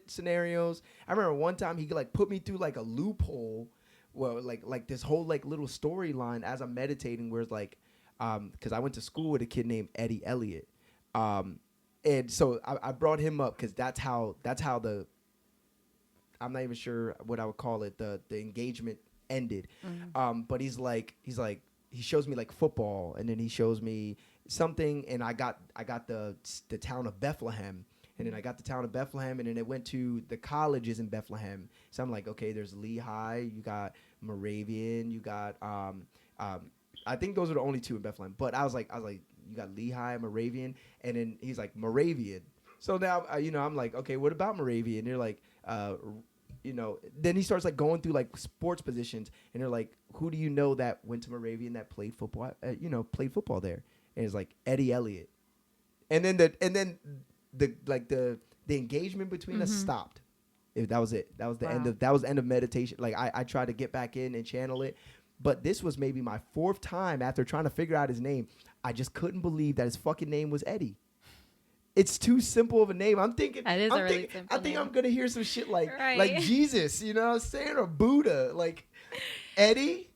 B: scenarios. I remember one time he like put me through like a loophole, well, like this whole like little storyline as I'm meditating, where it's like, because I went to school with a kid named Eddie Elliott, and so I brought him up because that's how the I'm not even sure what I would call it. The engagement ended. But he shows me like football, and then he shows me something, and I got the town of Bethlehem. And then I got the town of Bethlehem, and then it went to the colleges in Bethlehem. So I'm like, okay, there's Lehigh, you got Moravian, you got I think those are the only two in Bethlehem. But I was like, you got Lehigh, Moravian, and then he's like Moravian. So now I'm like, okay, what about Moravian? They're like, then he starts like going through like sports positions, and they're like, who do you know that went to Moravian that played football? Played football there, and it's like Eddie Elliott, and then the engagement between us stopped. That was it. That was the end of meditation. Like I tried to get back in and channel it, but this was maybe my 4th time after trying to figure out his name. I just couldn't believe that his fucking name was Eddie. It's too simple of a name. I'm thinking.
C: That is a really simple
B: name.
C: name.
B: I'm gonna hear some shit like
C: Right.
B: Jesus, you know what I'm saying, or Buddha, like Eddie.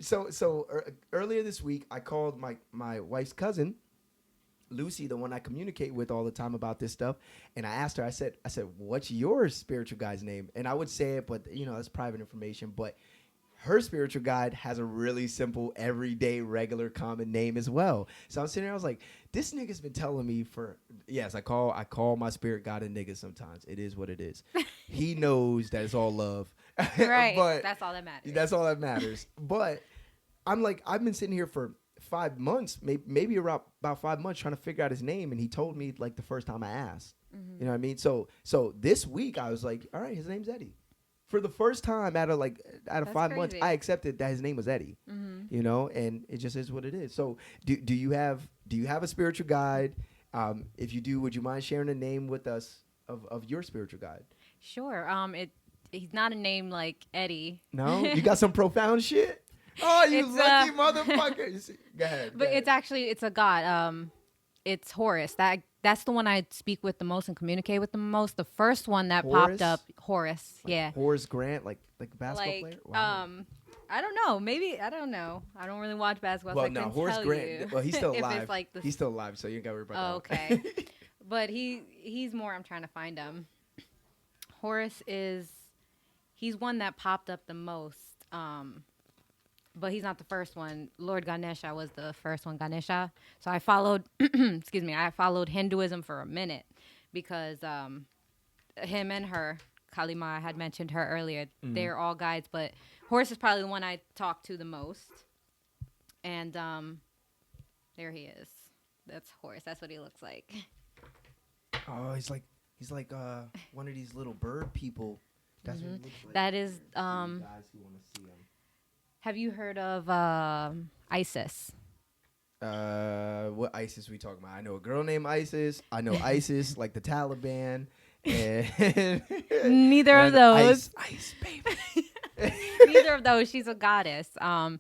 B: So earlier this week, I called my wife's cousin, Lucy, the one I communicate with all the time about this stuff, and I asked her. I said, what's your spiritual guide's name? And I would say it, but that's private information. But her spiritual guide has a really simple, everyday, regular, common name as well. So I'm sitting there, I was like, this nigga's been telling me I call my spirit guide a nigga sometimes. It is what it is. He knows that it's all love.
C: Right.
B: But
C: that's all that matters.
B: That's all that matters. But I'm like, I've been sitting here for 5 months, maybe around about 5 months, trying to figure out his name, and he told me like the first time I asked. You know what I mean? So this week I was like, all right, his name's Eddie. For the first time out of 5 months, I accepted that his name was Eddie. And it just is what it is. So do you have a spiritual guide? If you do, would you mind sharing a name with us of your spiritual guide?
C: Sure. He's not a name like Eddie.
B: No, you got some profound shit. Oh, you
C: It's,
B: lucky motherfucker! Go ahead.
C: But it's a god. It's Horus. That's the one I speak with the most and communicate with the most. The first one that popped up, Horus.
B: Like Horace Grant, like a basketball player. Wow.
C: I don't know. Maybe I don't know. I don't really watch basketball.
B: Well,
C: so
B: no, Horace Grant.
C: You.
B: Well, he's still
C: If
B: alive.
C: it's like
B: He's still alive, so you ain't got to worry about that.
C: Okay, but he's more. I'm trying to find him. Horus he's one that popped up the most. But he's not the first one. Lord Ganesha was the first one, Ganesha. So I followed, I followed Hinduism for a minute because him and her, Kalima, I had mentioned her earlier, they're all guides. But Horus is probably the one I talk to the most. And there he is. That's Horus. That's what he looks like.
B: Oh, he's like one of these little bird people. That's what he looks like.
C: That is...
B: guys who want to see him.
C: Have you heard of ISIS?
B: What ISIS we talking about? I know a girl named ISIS. I know ISIS, like the Taliban. And
C: Neither of those.
B: Ice baby.
C: Neither of those. She's a goddess.
B: Nah.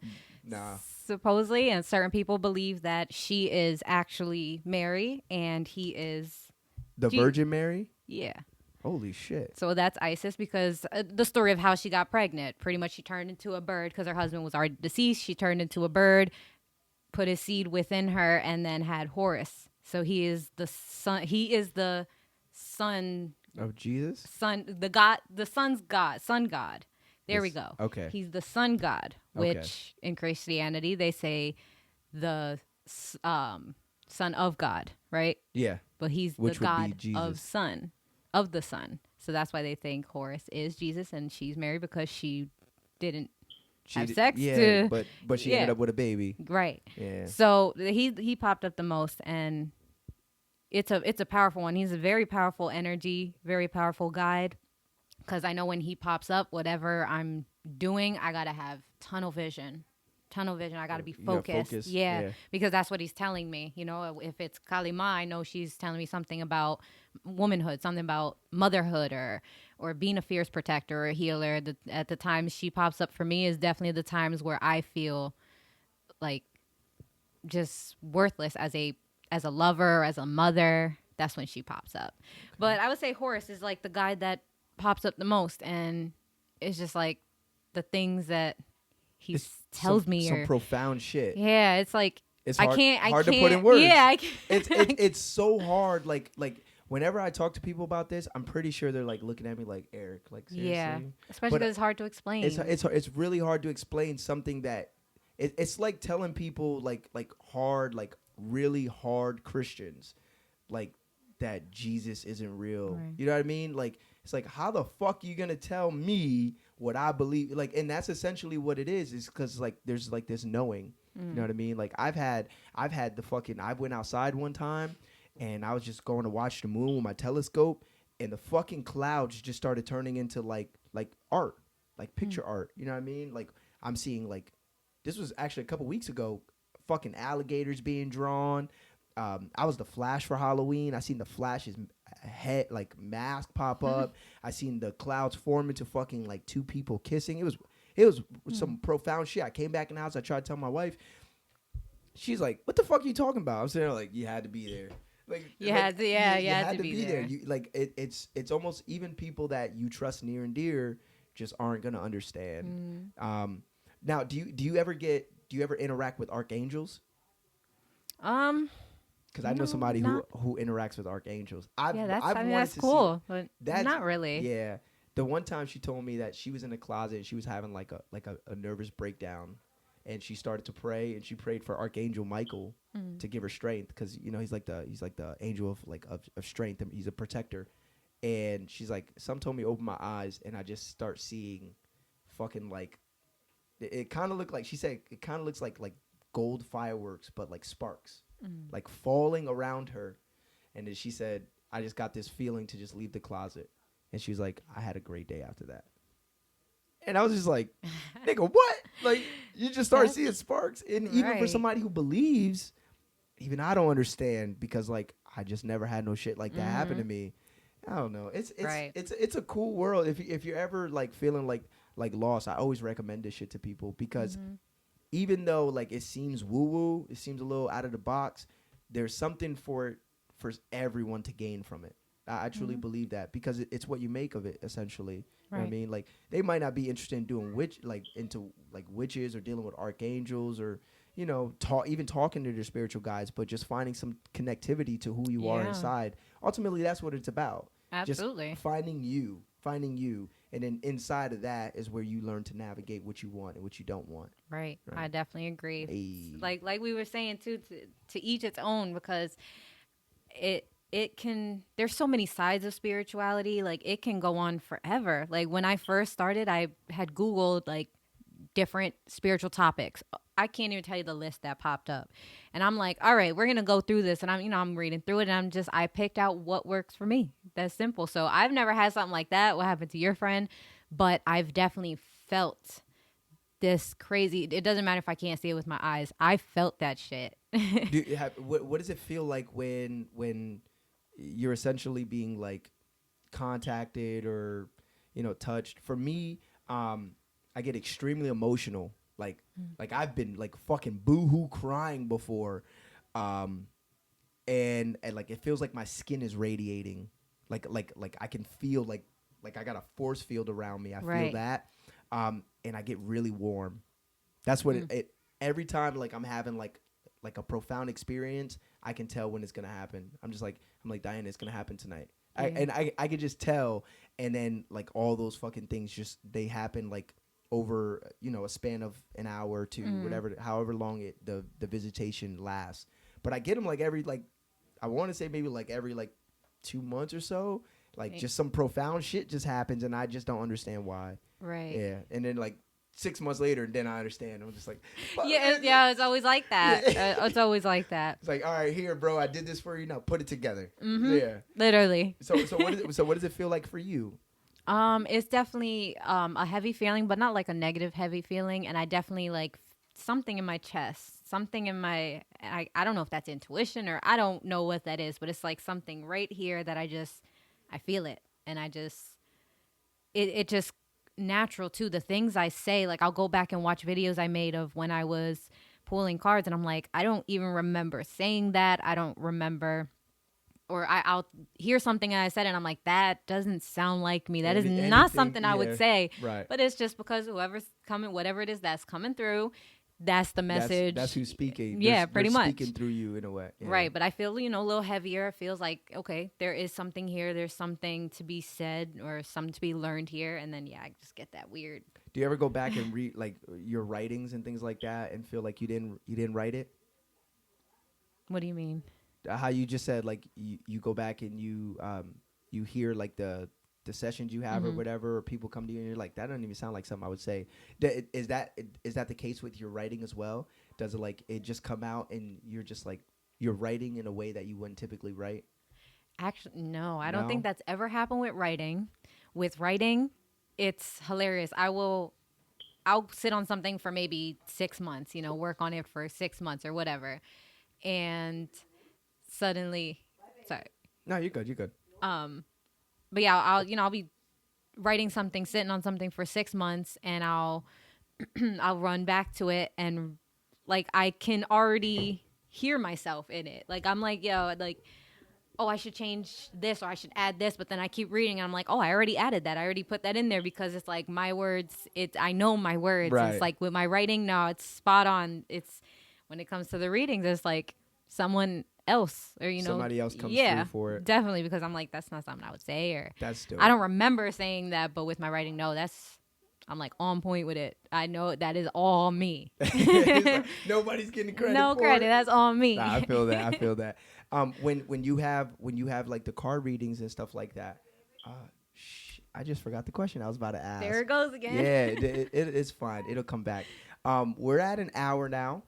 C: Supposedly, and certain people believe that she is actually Mary and he is
B: The Virgin Mary?
C: Yeah.
B: Holy shit.
C: So that's Isis because the story of how she got pregnant. Pretty much she turned into a bird because her husband was already deceased. She turned into a bird, put his seed within her, and then had Horus. So he is the son. He is the son
B: of Jesus?
C: The son's God. Sun God. There we go.
B: Okay.
C: He's the sun God, which in Christianity they say the son of God, right?
B: Yeah.
C: But he's the God of the sun. So that's why they think Horus is Jesus and she's Mary because she didn't have sex.
B: Yeah, but she ended up with a baby.
C: Right.
B: Yeah.
C: So he popped up the most, and it's a powerful one. He's a very powerful energy, very powerful guide. Because I know when he pops up, whatever I'm doing, I gotta have tunnel vision. I gotta be focused. Yeah, because that's what he's telling me. If it's Kalima, I know she's telling me something about womanhood, something about motherhood, or being a fierce protector or a healer. At the times she pops up for me is definitely the times where I feel like just worthless as a lover, as a mother. That's when she pops up. Okay. But I would say Horus is like the guy that pops up the most, and it's just like the things that he tells me
B: some profound shit.
C: Yeah, it's like
B: it's hard,
C: I can't
B: to put in words.
C: Yeah, I can't.
B: It's so hard. Like whenever I talk to people about this, I'm pretty sure they're like looking at me like, Eric, like seriously.
C: Yeah, especially because it's hard to explain.
B: It's really hard to explain something that it's like telling people like hard, like really hard Christians, like that Jesus isn't real.
C: Right.
B: You know what I mean? Like it's like, how the fuck you gonna tell me what I believe? Like, and that's essentially what it is because like there's like this knowing. You know what I mean? Like I've had the fucking, I went outside one time and I was just going to watch the moon with my telescope, and the fucking clouds just started turning into like art, like picture art. You know what I mean? Like I'm seeing like, this was actually a couple weeks ago, fucking alligators being drawn. I was the Flash for Halloween. I seen the Flash's head, like mask pop up. I seen the clouds form into fucking like two people kissing. It was some profound shit. I came back in the house. I tried to tell my wife. She's like, "What the fuck are you talking about?" I'm saying like, "You had to be there." Like
C: You had to be there.
B: You, like it's almost even people that you trust near and dear just aren't gonna understand. Now, do you ever interact with archangels? Because I know somebody who interacts with archangels.
C: That's cool, but not really.
B: Yeah, the one time she told me that she was in the closet and she was having like a nervous breakdown, and she started to pray, and she prayed for Archangel Michael to give her strength, because you know he's like the angel of strength, and he's a protector. And she's like, some told me open my eyes, and I just start seeing fucking like it kind of looked like, she said it kind of looks like gold fireworks, but like sparks like falling around her. And then she said, I just got this feeling to just leave the closet. And she was like, I had a great day after that. And I was just like, nigga, what? Like, you just started seeing sparks. And even for somebody who believes, even I don't understand, because like I just never had no shit like that happen to me. I don't know. It's a cool world. If you're ever like feeling like lost, I always recommend this shit to people, because even though like it seems woo woo, it seems a little out of the box, there's something for everyone to gain from it. I truly believe that, because it's what you make of it, essentially. You know what I mean? Like, they might not be interested in doing into witches or dealing with archangels, or, you know, even talking to their spiritual guides, but just finding some connectivity to who you are inside. Ultimately, that's what it's about.
C: Absolutely.
B: Just finding you. And then inside of that is where you learn to navigate what you want and what you don't want.
C: Right. I definitely agree. Hey. Like we were saying too, to each its own, because it can, there's so many sides of spirituality. Like, it can go on forever. Like, when I first started, I had Googled like different spiritual topics. I can't even tell you the list that popped up. And I'm like, all right, we're going to go through this. And I'm reading through it, and I picked out what works for me. That's simple. So I've never had something like that. What happened to your friend? But I've definitely felt this crazy. It doesn't matter if I can't see it with my eyes. I felt that shit.
B: What does it feel like when you're essentially being like contacted or, you know, touched? For me, I get extremely emotional. Like I've been like fucking boohoo crying before, and like it feels like my skin is radiating. Like I can feel like I got a force field around me. I feel that, and I get really warm. That's what it every time like I'm having like a profound experience, I can tell when it's gonna happen. I'm like Diana, it's gonna happen tonight. I could just tell, and then like all those fucking things just they happen like over, you know, a span of an hour to whatever, however long the visitation lasts. But I get them like every like, I want to say maybe like every like 2 months or so. Like just some profound shit just happens, and I just don't understand why.
C: Right.
B: Yeah. And then like 6 months later, then I understand. I'm just like,
C: yeah, it's always like that. It's always like that.
B: It's like, all right, here, bro, I did this for you. Now put it together.
C: Yeah. Literally.
B: So what does it feel like for you?
C: It's definitely a heavy feeling, but not like a negative heavy feeling. And I definitely like something in my chest, something in my, I don't know if that's intuition or I don't know what that is, but it's like something right here that I feel it. And it just natural too. The things I say, like I'll go back and watch videos I made of when I was pulling cards, and I'm like, I don't even remember saying that. I don't remember. Or I'll hear something I said, and I'm like, that doesn't sound like me. That is not something I would say.
B: Right.
C: But it's just because whoever's coming, whatever it is that's coming through, that's the message.
B: That's who's speaking.
C: Yeah,
B: They're
C: pretty much.
B: speaking through you in a way. Yeah.
C: Right, but I feel, a little heavier. It feels like, okay, there is something here. There's something to be said or something to be learned here. And then, I just get that weird.
B: Do you ever go back and read like your writings and things like that and feel like you didn't write it?
C: What do you mean?
B: How you just said like you go back and you hear like the sessions you have or whatever, or people come to you and you're like, that doesn't even sound like something I would say. Is that the case with your writing as well? Does it like it just come out and you're just like you're writing in a way that you wouldn't typically write?
C: Actually, no, I don't
B: No?
C: think that's ever happened with writing. With writing, it's hilarious. I'll sit on something for maybe 6 months, work on it for 6 months or whatever. And suddenly, sorry.
B: No, you're good. You're good.
C: But yeah, I'll be writing something, sitting on something for 6 months, and I'll run back to it, and like I can already hear myself in it. Like I'm like, like, oh, I should change this or I should add this, but then I keep reading and I'm like, oh, I already added that. I already put that in there because it's like my words. I know my words.
B: Right.
C: It's like with my writing, no, it's spot on. It's when it comes to the readings, it's like someone else or
B: Somebody else comes through for it.
C: Definitely, because I'm like, that's not something I would say, or
B: That's dope.
C: I don't remember saying that, but with my writing, no, I'm like on point with it. I know that is all me.
B: Like, nobody's getting credit.
C: No
B: for
C: credit.
B: It.
C: That's all me.
B: Nah, I feel that. I feel that. When you have like the card readings and stuff like that, I just forgot the question I was about to ask.
C: There it goes again.
B: Yeah, it's fine. It'll come back. We're at an hour now.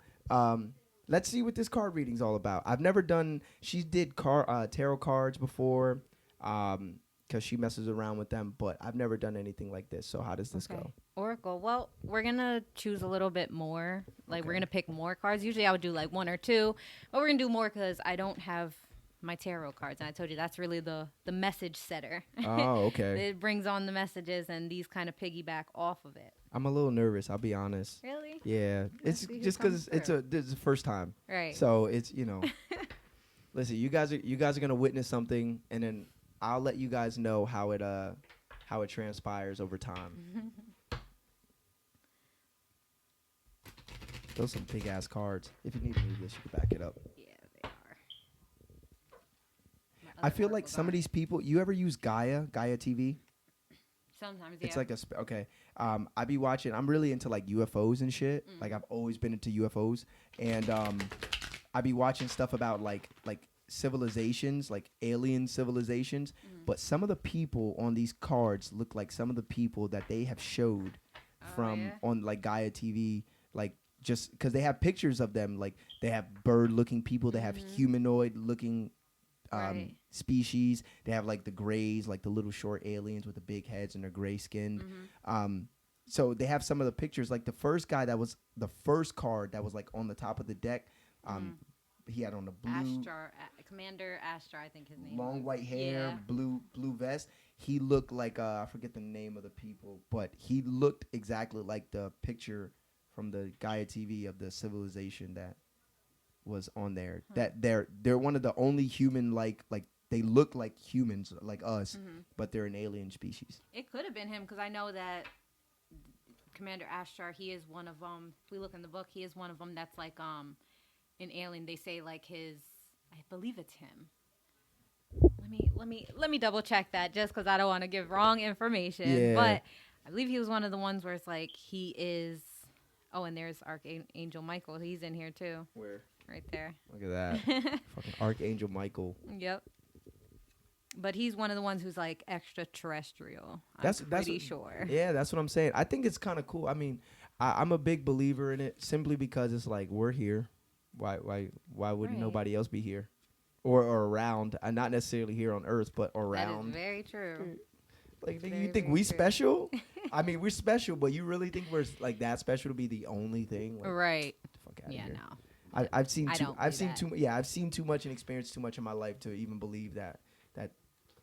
B: Let's see what this card reading's all about. I've never done. She did tarot cards before, because she messes around with them. But I've never done anything like this. So how does this go?
C: Oracle. Well, we're gonna choose a little bit more. Like we're gonna pick more cards. Usually I would do like 1 or 2, but we're gonna do more because I don't have my tarot cards, and I told you that's really the message setter.
B: Oh, okay.
C: It brings on the messages, and these kind of piggyback off of it.
B: I'm a little nervous. I'll be honest.
C: Really?
B: Yeah,
C: Let's
B: it's
C: see who
B: just
C: comes
B: because this is the first time.
C: Right.
B: So it's listen, you guys are gonna witness something, and then I'll let you guys know how it transpires over time. Those are some big ass cards. If you need to move this, you can back it up.
C: Yeah, they are.
B: I feel like some of these people. You ever use Gaia TV?
C: Sometimes, yeah.
B: It's like I be watching. I'm really into like UFOs and shit. Like I've always been into UFOs, and I be watching stuff about like civilizations, like alien civilizations. But some of the people on these cards look like some of the people that they have showed on like Gaia TV, like just because they have pictures of them. Like they have bird-looking people, they have humanoid-looking species. They have like the grays, like the little short aliens with the big heads and they're gray skinned. So they have some of the pictures. Like the first guy that was the first card that was like on the top of the deck. He had on the blue
C: Commander Astra, I think his name.
B: Long white hair, blue vest. He looked like I forget the name of the people, but he looked exactly like the picture from the Gaia TV of the civilization that was on there. That they're one of the only human like they look like humans like us, but they're an alien species.
C: It could have been him because I know that Commander Ashtar, he is one of them. If we look in the book, he is one of them that's like an alien. They say like I believe it's him. Let me double check that just because I don't want to give wrong information.
B: Yeah.
C: But I believe he was one of the ones where it's like he is. Oh, and there's Archangel Michael. He's in here too.
B: Where?
C: Right there.
B: Look at that. Fucking Archangel Michael.
C: Yep. But he's one of the ones who's like extraterrestrial.
B: That's
C: pretty sure.
B: Yeah, that's what I'm saying. I think it's kind of cool. I mean, I'm a big believer in it simply because it's like we're here. Why would nobody else be here, or around? Not necessarily here on Earth, but around.
C: That is very true.
B: Like,
C: Very,
B: you think
C: very
B: we
C: true.
B: Special? I mean, we're special, but you really think we're like that special to be the only thing? Like,
C: Right.
B: get the fuck out
C: Yeah.
B: of here.
C: No.
B: I've seen
C: I
B: too.
C: don't
B: I've
C: do
B: seen
C: that.
B: too. Yeah, I've seen too much and experienced too much in my life to even believe that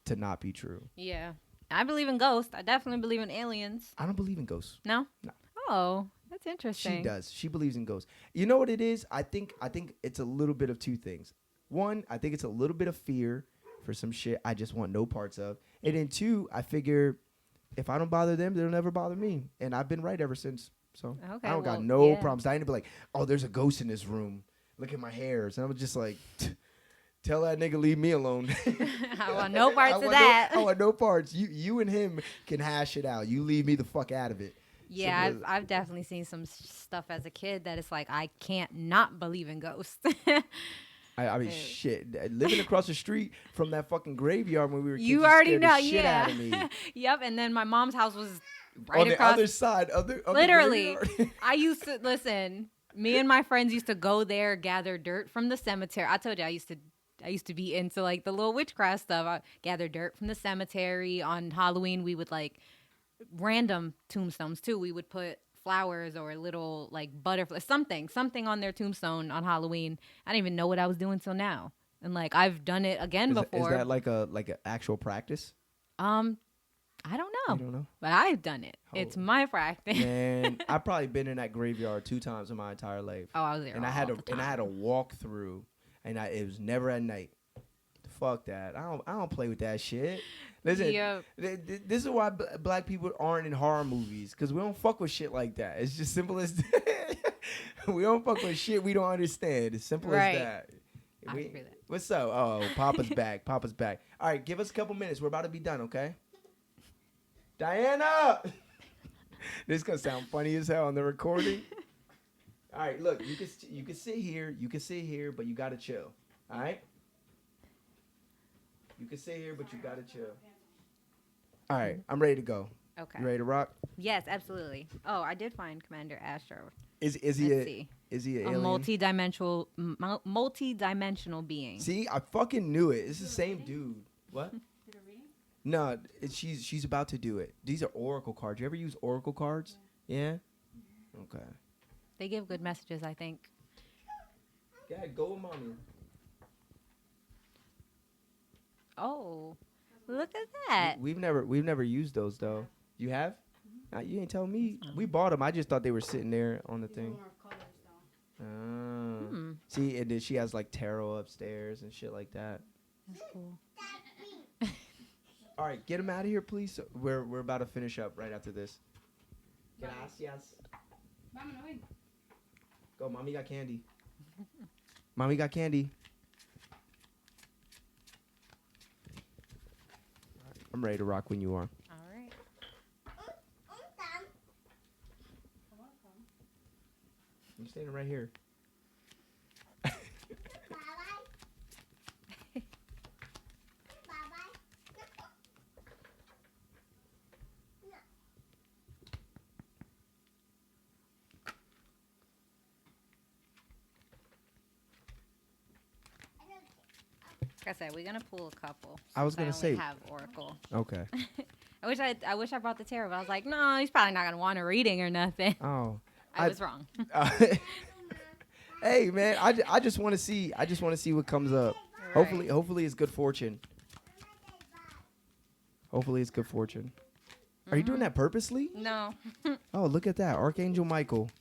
B: to not be true.
C: Yeah. I believe in ghosts. I definitely believe in aliens.
B: I don't believe in ghosts.
C: No?
B: No.
C: Oh, that's interesting.
B: She does. She believes in ghosts. You know what it is? I think it's a little bit of two things. One, I think it's a little bit of fear for some shit I just want no parts of. And then two, I figure if I don't bother them, they'll never bother me. And I've been right ever since So
C: Okay,
B: I don't got
C: well,
B: no
C: yeah.
B: problems. I ain't be like, oh, there's a ghost in this room. Look at my hairs. And I was just like, tell that nigga leave me alone.
C: I want no parts of
B: I
C: that.
B: want no parts. You and him can hash it out. You leave me the fuck out of it.
C: Yeah,
B: Simple
C: I've definitely seen some stuff as a kid that it's like I can't not believe in ghosts.
B: I mean, shit. Living across the street from that fucking graveyard when we were kids,
C: You
B: just
C: already
B: scared the
C: know,
B: shit
C: yeah.
B: out of me.
C: Yep, and then my mom's house was right
B: On the
C: across.
B: other side of the
C: Literally,
B: graveyard.
C: I used to listen. Me and my friends used to go there, gather dirt from the cemetery. I told you I used to be into like the little witchcraft stuff. I gather dirt from the cemetery. On Halloween, we would like random tombstones too. We would put flowers or little like butterflies, something on their tombstone on Halloween. I didn't even know what I was doing till now. And like I've done it again before.
B: Is that like an actual practice?
C: I don't know.
B: You don't know?
C: But I've done it. It's my practice.
B: Man, I've probably been in that graveyard 2 times in my entire life.
C: Oh, I was there.
B: And
C: all
B: I had
C: the time.
B: I had to walk through, and it was never at night. Fuck that. I don't play with that shit. Listen,
C: Yep.
B: this is why black people aren't in horror movies, because we don't fuck with shit like that. It's just simple as we don't fuck with shit we don't understand. It's simple
C: Right.
B: as that.
C: I feel that.
B: What's up? Oh, Papa's back. Papa's back. All right, give us a couple minutes. We're about to be done, okay? Diana! This is going to sound funny as hell on the recording. All right, look, you can sit here. You can sit here, but you got to chill. All right? You can sit here, but you got to chill. All right, I'm ready to go.
C: Okay.
B: You ready to rock?
C: Yes, absolutely. Oh, I did find Commander Astro.
B: Is he
C: Let's see.
B: is he an
C: A
B: alien?
C: multi-dimensional being.
B: See, I fucking knew it. It's the same dude. What? No, she's about to do it. These are oracle cards. You ever use oracle cards? Yeah? Okay.
C: They give good messages, I think.
B: Go ahead, go with mommy.
C: Oh, look at that.
B: We've never used those though. You have? You ain't telling me. We bought them. I just thought they were sitting there on the thing. See, and then she has like tarot upstairs and shit like that.
C: That's cool.
B: All right, get him out of here, please. We're about to finish up right after this. Gracias. Go, mommy got candy. Mommy got candy. I'm ready to rock when you are.
C: All right.
B: I'm standing right here.
C: Like I said, we're gonna pull a couple.
B: I was
C: since
B: gonna
C: only
B: say-
C: have Oracle.
B: Okay.
C: I wish I brought the tarot, but I was like, no, he's probably not gonna want a reading or nothing.
B: Oh.
C: I was wrong.
B: Hey man, I just want to see what comes up.
C: Right.
B: Hopefully it's good fortune. Hopefully it's good fortune. Are you doing that purposely?
C: No.
B: Oh, look at that, Archangel Michael.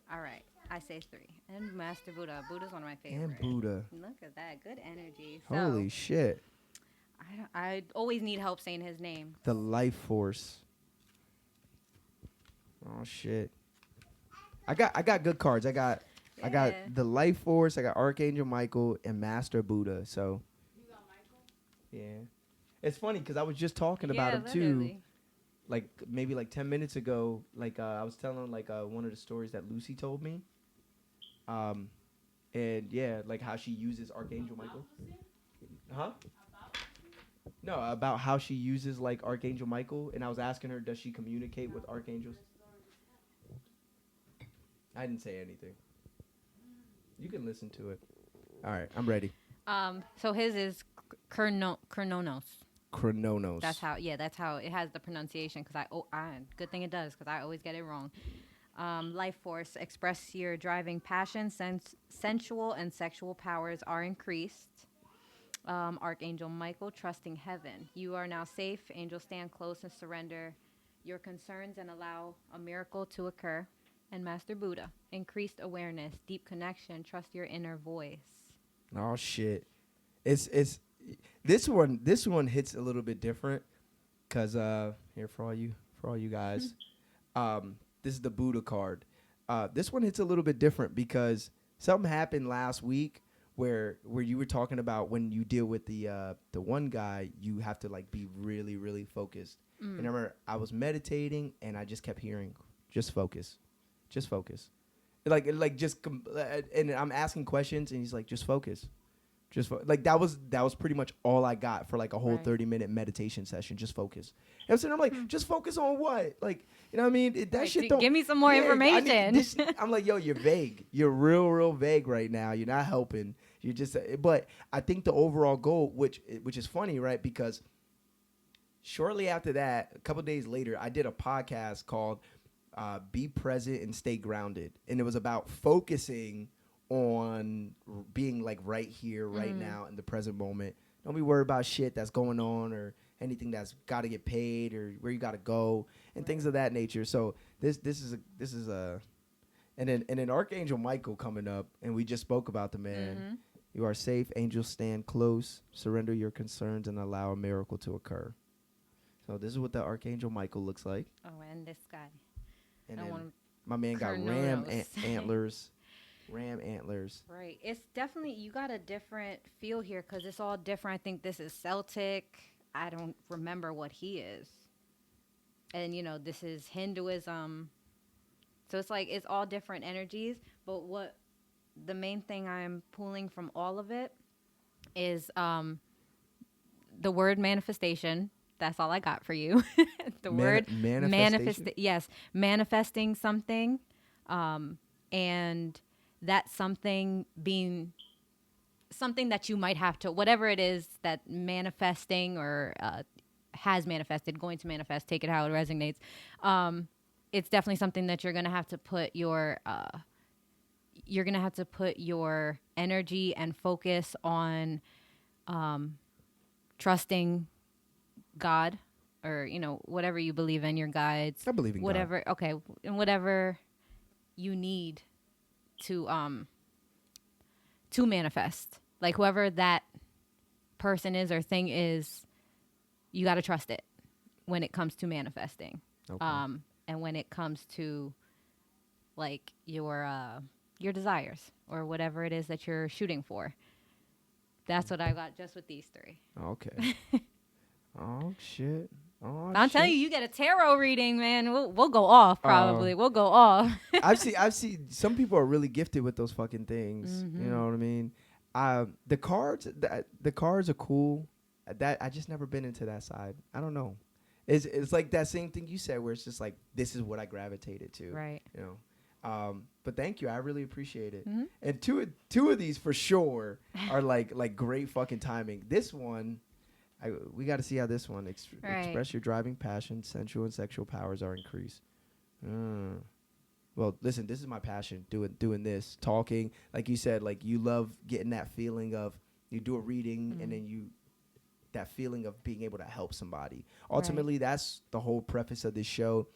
C: All right. I say 3. And Master Buddha. Buddha's one of my favorites.
B: And Buddha.
C: Look at that. Good energy. So,
B: Holy shit.
C: I always need help saying his name.
B: The life force. Oh shit. I got good cards. I got
C: Yeah.
B: the life force. I got Archangel Michael and Master Buddha. So.
D: You got Michael?
B: Yeah. It's funny because I was just talking about
C: Yeah,
B: him too.
C: literally.
B: Like maybe like 10 minutes ago. Like I was telling like one of the stories that Lucy told me. And yeah, like how she uses Archangel Michael. Huh? No, about how she uses like Archangel Michael, and I was asking her, does she communicate with archangels? I didn't say anything. You can listen to it. All right, I'm ready.
C: So his is Chrononos.
B: Chrononos.
C: That's how it has the pronunciation. Good thing it does, because I always get it wrong. Life force, express your driving passion, sensual and sexual powers are increased. Archangel Michael, trusting heaven. You are now safe. Angels stand close and surrender your concerns and allow a miracle to occur. And Master Buddha, increased awareness, deep connection, trust your inner voice.
B: Oh shit. It's this one hits a little bit different, cause here for all you for all you guys. This is the Buddha card. This one hits a little bit different because something happened last week where you were talking about when you deal with the one guy, you have to like be really, really focused. And I remember I was meditating and I just kept hearing, just focus, just focus. And I'm asking questions and he's like, just focus. Like that was pretty much all I got for like a whole 30-minute meditation session. Just focus. And so I'm like, just focus on what? Like, you know what I mean? That shit don't
C: give me some more information.
B: I'm like, yo, you're vague. You're real vague right now. You're not helping. You just. But I think the overall goal, which is funny, right? Because shortly after that, a couple days later, I did a podcast called "Be Present and Stay Grounded," and it was about focusing on being like right here, right now, in the present moment. Don't be worried about shit that's going on or anything that's got to get paid or where you got to go and things of that nature. So this is a and then Archangel Michael coming up, and we just spoke about the man. You are safe. Angels stand close. Surrender your concerns and allow a miracle to occur. So this is what the Archangel Michael looks like.
C: Oh, and this guy.
B: And then my man got antlers. Ram antlers.
C: Right. It's definitely, you got a different feel here because it's all different. I think this is Celtic. I don't remember what he is. And, you know, this is Hinduism. So it's like, it's all different energies. But what the main thing I'm pulling from all of it is the word manifestation. That's all I got for you. The word
B: manifestation.
C: Yes. Manifesting something. And that something being something that you might have to, whatever it is that manifesting or has manifested, going to manifest, take it how it resonates. It's definitely something that you're going to have to put your energy and focus on trusting God or, you know, whatever you believe in, your guides.
B: I believe in
C: whatever, God. Okay. And whatever you need to manifest, like whoever that person is or thing is, you got to trust it when it comes to manifesting.
B: Okay.
C: And when it comes to like your desires or whatever it is that you're shooting for. That's what I got just with these three.
B: Okay. Oh shit. Oh,
C: I'm telling you get a tarot reading, man. We'll go off probably. We'll go off.
B: I've seen some people are really gifted with those fucking things. You know what I mean? The cards are cool. That I just never been into that side. I don't know. It's like that same thing you said where it's just like this is what I gravitated to.
C: Right.
B: You know. But thank you. I really appreciate it. And two of these for sure are like great fucking timing. This one. We got to see how this one express your driving passion, sensual and sexual powers are increased. Well, listen, this is my passion, doing this, talking. Like you said, like you love getting that feeling of you do a reading and then that feeling of being able to help somebody. Ultimately, that's the whole preface of this show.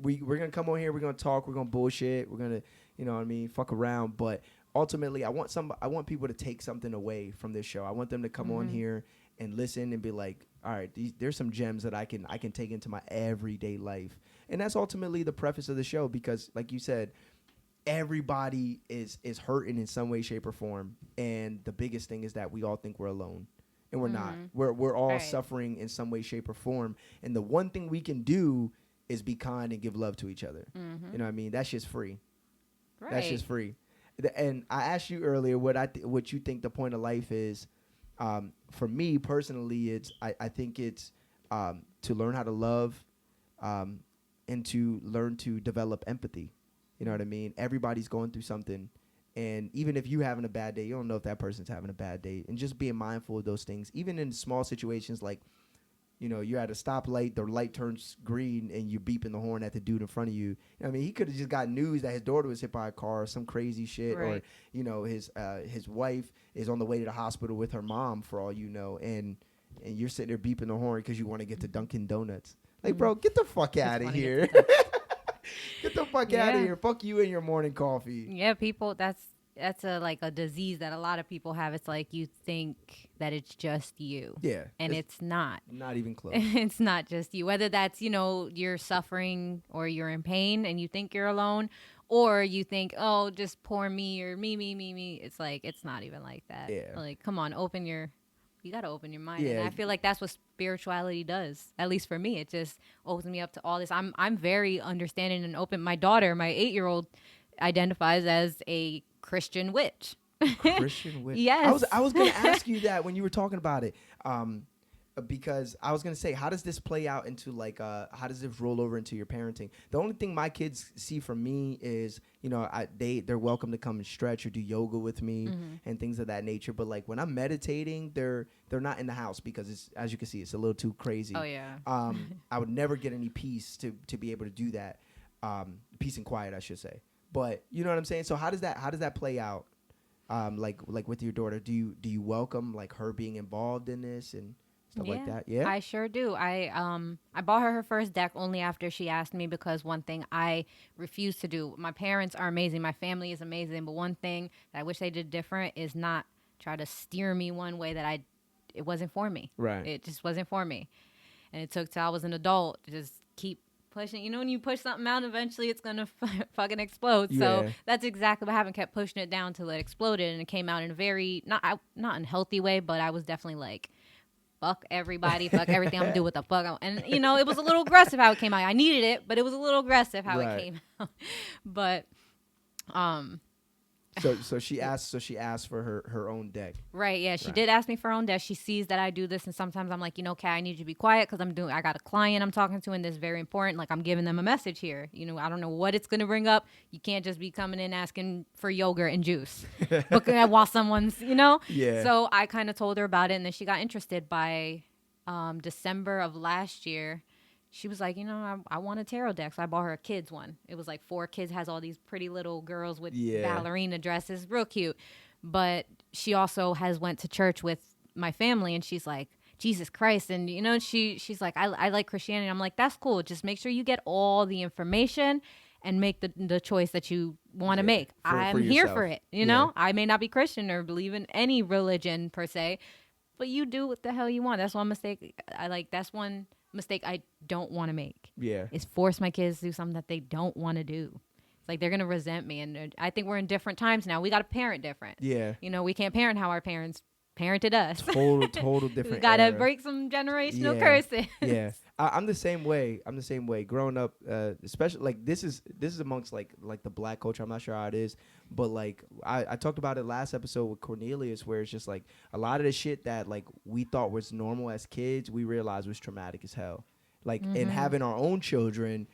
B: We're going to come on here, we're going to talk, we're going to bullshit, we're going to, you know what I mean, fuck around. But ultimately, I want people to take something away from this show. I want them to come on here and listen and be like, all right, there's some gems that I can take into my everyday life. And that's ultimately the preface of the show because, like you said, everybody is hurting in some way, shape, or form. And the biggest thing is that we all think we're alone. And we're not. We're all suffering in some way, shape, or form. And the one thing we can do is be kind and give love to each other. You know what I mean? That's just free. Right. That's just free. And I asked you earlier what you think the point of life is. For me personally, I think it's to learn how to love and to learn to develop empathy. You know what I mean? Everybody's going through something. And even if you're having a bad day, you don't know if that person's having a bad day. And just being mindful of those things, even in small situations like, you know, you're at a stoplight, the light turns green, and you're beeping the horn at the dude in front of you. I mean, he could have just got news that his daughter was hit by a car or some crazy shit. Right. Or, you know, his wife is on the way to the hospital with her mom, for all you know. And you're sitting there beeping the horn because you want to get to Dunkin' Donuts. Like, bro, get the fuck out of here. Get the fuck out of here. Fuck you and your morning coffee.
C: Yeah, people, that's a disease that a lot of people have. It's like you think that it's just you.
B: Yeah.
C: And it's not.
B: Not even close.
C: It's not just you. Whether that's, you're suffering or you're in pain and you think you're alone, or you think, oh, just poor me or me. It's like, it's not even like that.
B: Yeah.
C: Like, come on, you got to open your mind.
B: Yeah.
C: And I feel like that's what spirituality does. At least for me, it just opens me up to all this. I'm very understanding and open. My daughter, my 8-year-old, identifies as a Christian witch.
B: Christian witch.
C: Yes.
B: I was gonna ask you that when you were talking about it, because I was gonna say, how does this play out into how does this roll over into your parenting? The only thing my kids see from me is, they're welcome to come and stretch or do yoga with me and things of that nature. But like when I'm meditating, they're not in the house because it's, as you can see, it's a little too crazy.
C: Oh yeah.
B: I would never get any peace to be able to do that. Peace and quiet, I should say. But you know what I'm saying? So how does that play out? Like with your daughter, do you welcome like her being involved in this and stuff like that? Yeah,
C: I sure do. I bought her first deck only after she asked me, because one thing I refuse to do. My parents are amazing. My family is amazing. But one thing that I wish they did different is not try to steer me one way that it wasn't for me.
B: Right.
C: It just wasn't for me. And it took till I was an adult to just keep pushing. When you push something out, eventually it's gonna fucking explode.
B: Yeah.
C: So that's exactly what happened. Kept pushing it down till it exploded, and it came out in a very not unhealthy way, but I was definitely like, fuck everybody, fuck everything. I'm gonna do what the fuck. And it was a little aggressive how it came out. I needed it, but it was a little aggressive how it came out. But
B: So she asked for her own deck.
C: Right, yeah, she did ask me for her own deck. She sees that I do this, and sometimes I'm like, Kat, I need you to be quiet because I got a client I'm talking to, and this is very important. Like, I'm giving them a message here. I don't know what it's going to bring up. You can't just be coming in asking for yogurt and juice while someone's,
B: Yeah.
C: So I kind of told her about it, and then she got interested by December of last year. She was like, I want a tarot deck. So I bought her a kid's one. It was like 4 kids, has all these pretty little girls with ballerina dresses, real cute. But she also went to church with my family, and she's like, Jesus Christ. And, she's like, I like Christianity. I'm like, that's cool. Just make sure you get all the information and make the choice that you want to make. I'm here for it. I may not be Christian or believe in any religion per se, but you do what the hell you want. That's one mistake. That's one mistake I don't want to make.
B: Yeah.
C: Is force my kids to do something that they don't want to do. It's like they're going to resent me. And I think we're in different times now. We got to parent different.
B: Yeah.
C: We can't parent how our parents parented us.
B: Total different.
C: We got to
B: era.
C: break some generational curses.
B: Yeah. I'm the same way. Growing up, especially like this is amongst like the black culture. I'm not sure how it is, but like I talked about it last episode with Cornelius, where it's just like a lot of the shit that like we thought was normal as kids, we realized was traumatic as hell. Like in having our own children,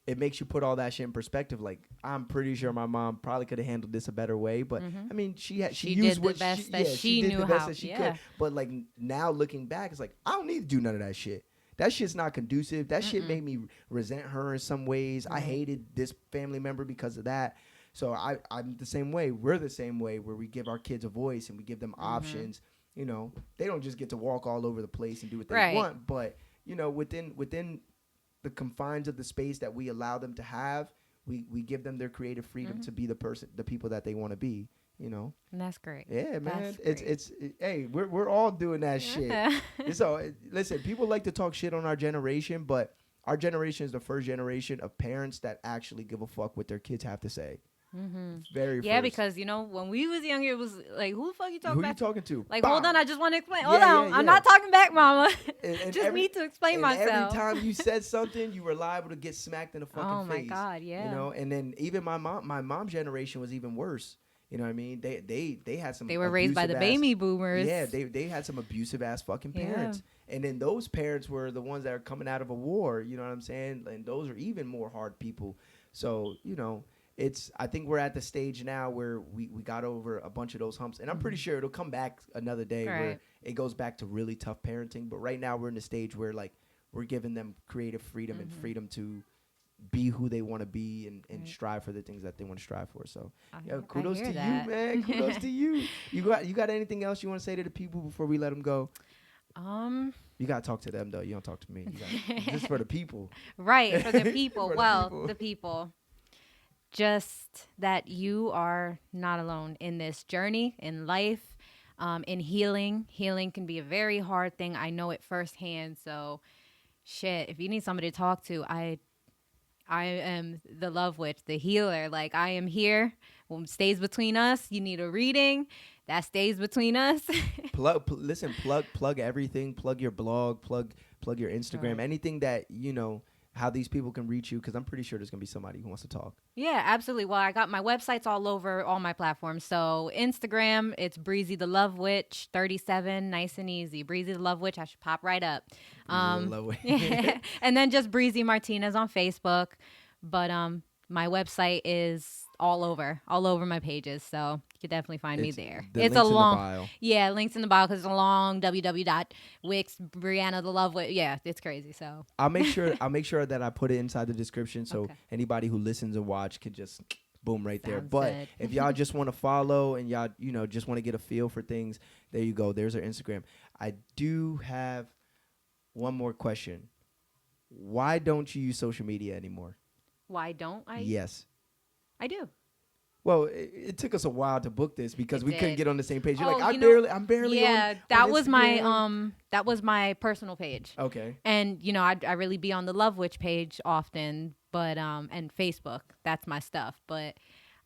B: it makes you put all that shit in perspective. Like, I'm pretty sure my mom probably could have handled this a better way, but I mean, she used
C: did the best that she knew how.
B: Could. But like now looking back, it's like I don't need to do none of that shit. That shit's not conducive. That shit made me resent her in some ways. I hated this family member because of that. So I'm the same way. We're the same way, where we give our kids a voice and we give them options. They don't just get to walk all over the place and do what they want, but within the confines of the space that we allow them to have, we give them their creative freedom to be the people that they want to be.
C: And that's great.
B: Yeah, man. Hey, we're all doing that shit. So listen, people like to talk shit on our generation, but our generation is the first generation of parents that actually give a fuck what their kids have to say. Very
C: yeah,
B: first.
C: Because when we was younger, it was like, who the fuck you talking
B: Who
C: about?
B: you talking to?
C: Like,
B: Bow.
C: hold on, I just want to explain.
B: Yeah,
C: Hold on,
B: yeah.
C: I'm not talking back, mama.
B: And
C: Just need to explain myself.
B: Every time you said something, you were liable to get smacked in the fucking face.
C: Oh my God, yeah.
B: And then even my mom's generation was even worse. You know what I mean? They had some.
C: They were raised by the baby boomers.
B: Yeah, they had some abusive ass fucking parents. Yeah. And then those parents were the ones that are coming out of a war. You know what I'm saying? And those are even more hard people. So I think we're at the stage now where we got over a bunch of those humps, and I'm pretty sure it'll come back another day where it goes back to really tough parenting. But right now we're in the stage where like we're giving them creative freedom and freedom to be who they want to be and strive for the things that they want to strive for. So kudos to
C: that.
B: you, man. Kudos to you. You got anything else you want to say to the people before we let them go? You gotta talk to them though. You don't talk to me. Just for the people.
C: Right, for the people.
B: For
C: the people. just that you are not alone in this journey, in life, in healing. Healing can be a very hard thing. I know it firsthand. So, shit, if you need somebody to talk to, I am the love witch, the healer. Like, I am here. What stays between us, you need a reading. That stays between us.
B: Listen, plug everything. Plug your blog. Plug your Instagram.
C: Right.
B: Anything that how these people can reach you, because I'm pretty sure there's gonna be somebody who wants to talk.
C: Yeah, absolutely. Well, I got my websites all over all my platforms. So Instagram, it's Breezy the Love Witch 37, nice and easy. Breezy the Love Witch, I should pop right up. Yeah. And then just Breezy Martinez on Facebook. But my website is all over my pages. So you can definitely find me there.
B: It's a long,
C: yeah, links in the bio because it's a long www.wix Brianna the Love Witch. Yeah, it's crazy. So
B: I'll make sure that I put it inside the description so anybody who listens and watch could just boom right there.
C: Sounds
B: But
C: good.
B: if y'all just want to follow and y'all just want to get a feel for things, there you go. There's our Instagram. I do have one more question. Why don't you use social media anymore?
C: Why don't I?
B: Yes.
C: I do.
B: Well, it took us a while to book this because we couldn't
C: did.
B: get on the same page. You're
C: Oh,
B: like, I'm barely
C: yeah,
B: on
C: that was
B: Instagram.
C: that was my personal page.
B: Okay.
C: And I really be on the Love Witch page often, but and Facebook, that's my stuff. But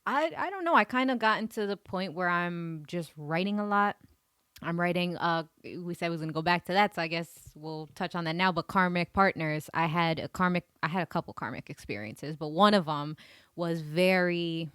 C: I don't know. I kind of gotten to the point where I'm just writing a lot. I'm writing. We said we was gonna go back to that, so I guess we'll touch on that now. But karmic partners, I had a couple karmic experiences, but one of them was very.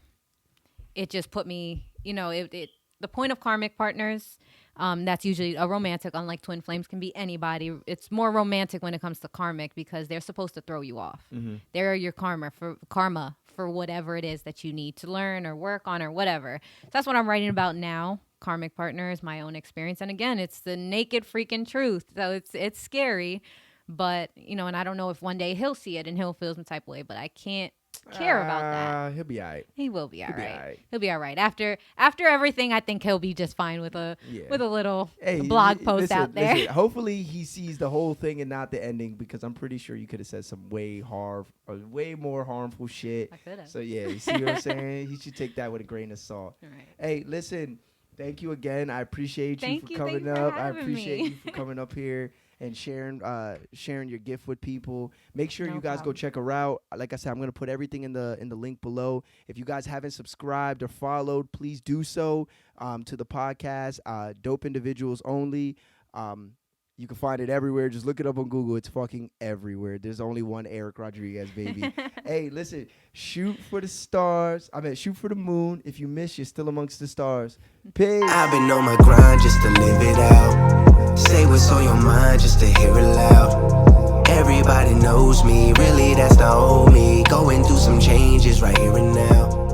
C: It just put me, the point of karmic partners. That's usually a romantic, unlike twin flames, can be anybody. It's more romantic when it comes to karmic because they're supposed to throw you off. Mm-hmm. They're your karma for whatever it is that you need to learn or work on or whatever. So that's what I'm writing about now. Karmic partners, my own experience. And again, it's the naked freaking truth. So it's scary, but and I don't know if one day he'll see it and he'll feel some type of way, but I can't care about that.
B: He'll be all right.
C: He will be all right. He'll be all right. After everything, I think he'll be just fine with a little blog post out there.
B: Listen, hopefully he sees the whole thing and not the ending, because I'm pretty sure you could have said some way more harmful shit.
C: I could have.
B: So yeah, you see what I'm saying? He should take that with a grain of salt.
C: All right.
B: Hey, listen, thank you again. I appreciate you for coming up. I appreciate you for coming up here and sharing your gift with people. Make sure you guys go check her out. Like I said, I'm gonna put everything in the link below. If you guys haven't subscribed or followed, please do so to the podcast. Dope Individuals Only. You can find it everywhere. Just look it up on Google. It's fucking everywhere. There's only one Eric Rodriguez, baby. Hey, listen, shoot for the stars. Shoot for the moon. If you miss, you're still amongst the stars. Peace.
A: I've been on my grind just to live it out. Say what's on your mind just to hear it loud. Everybody knows me, really that's the old me. Going through some changes right here and now.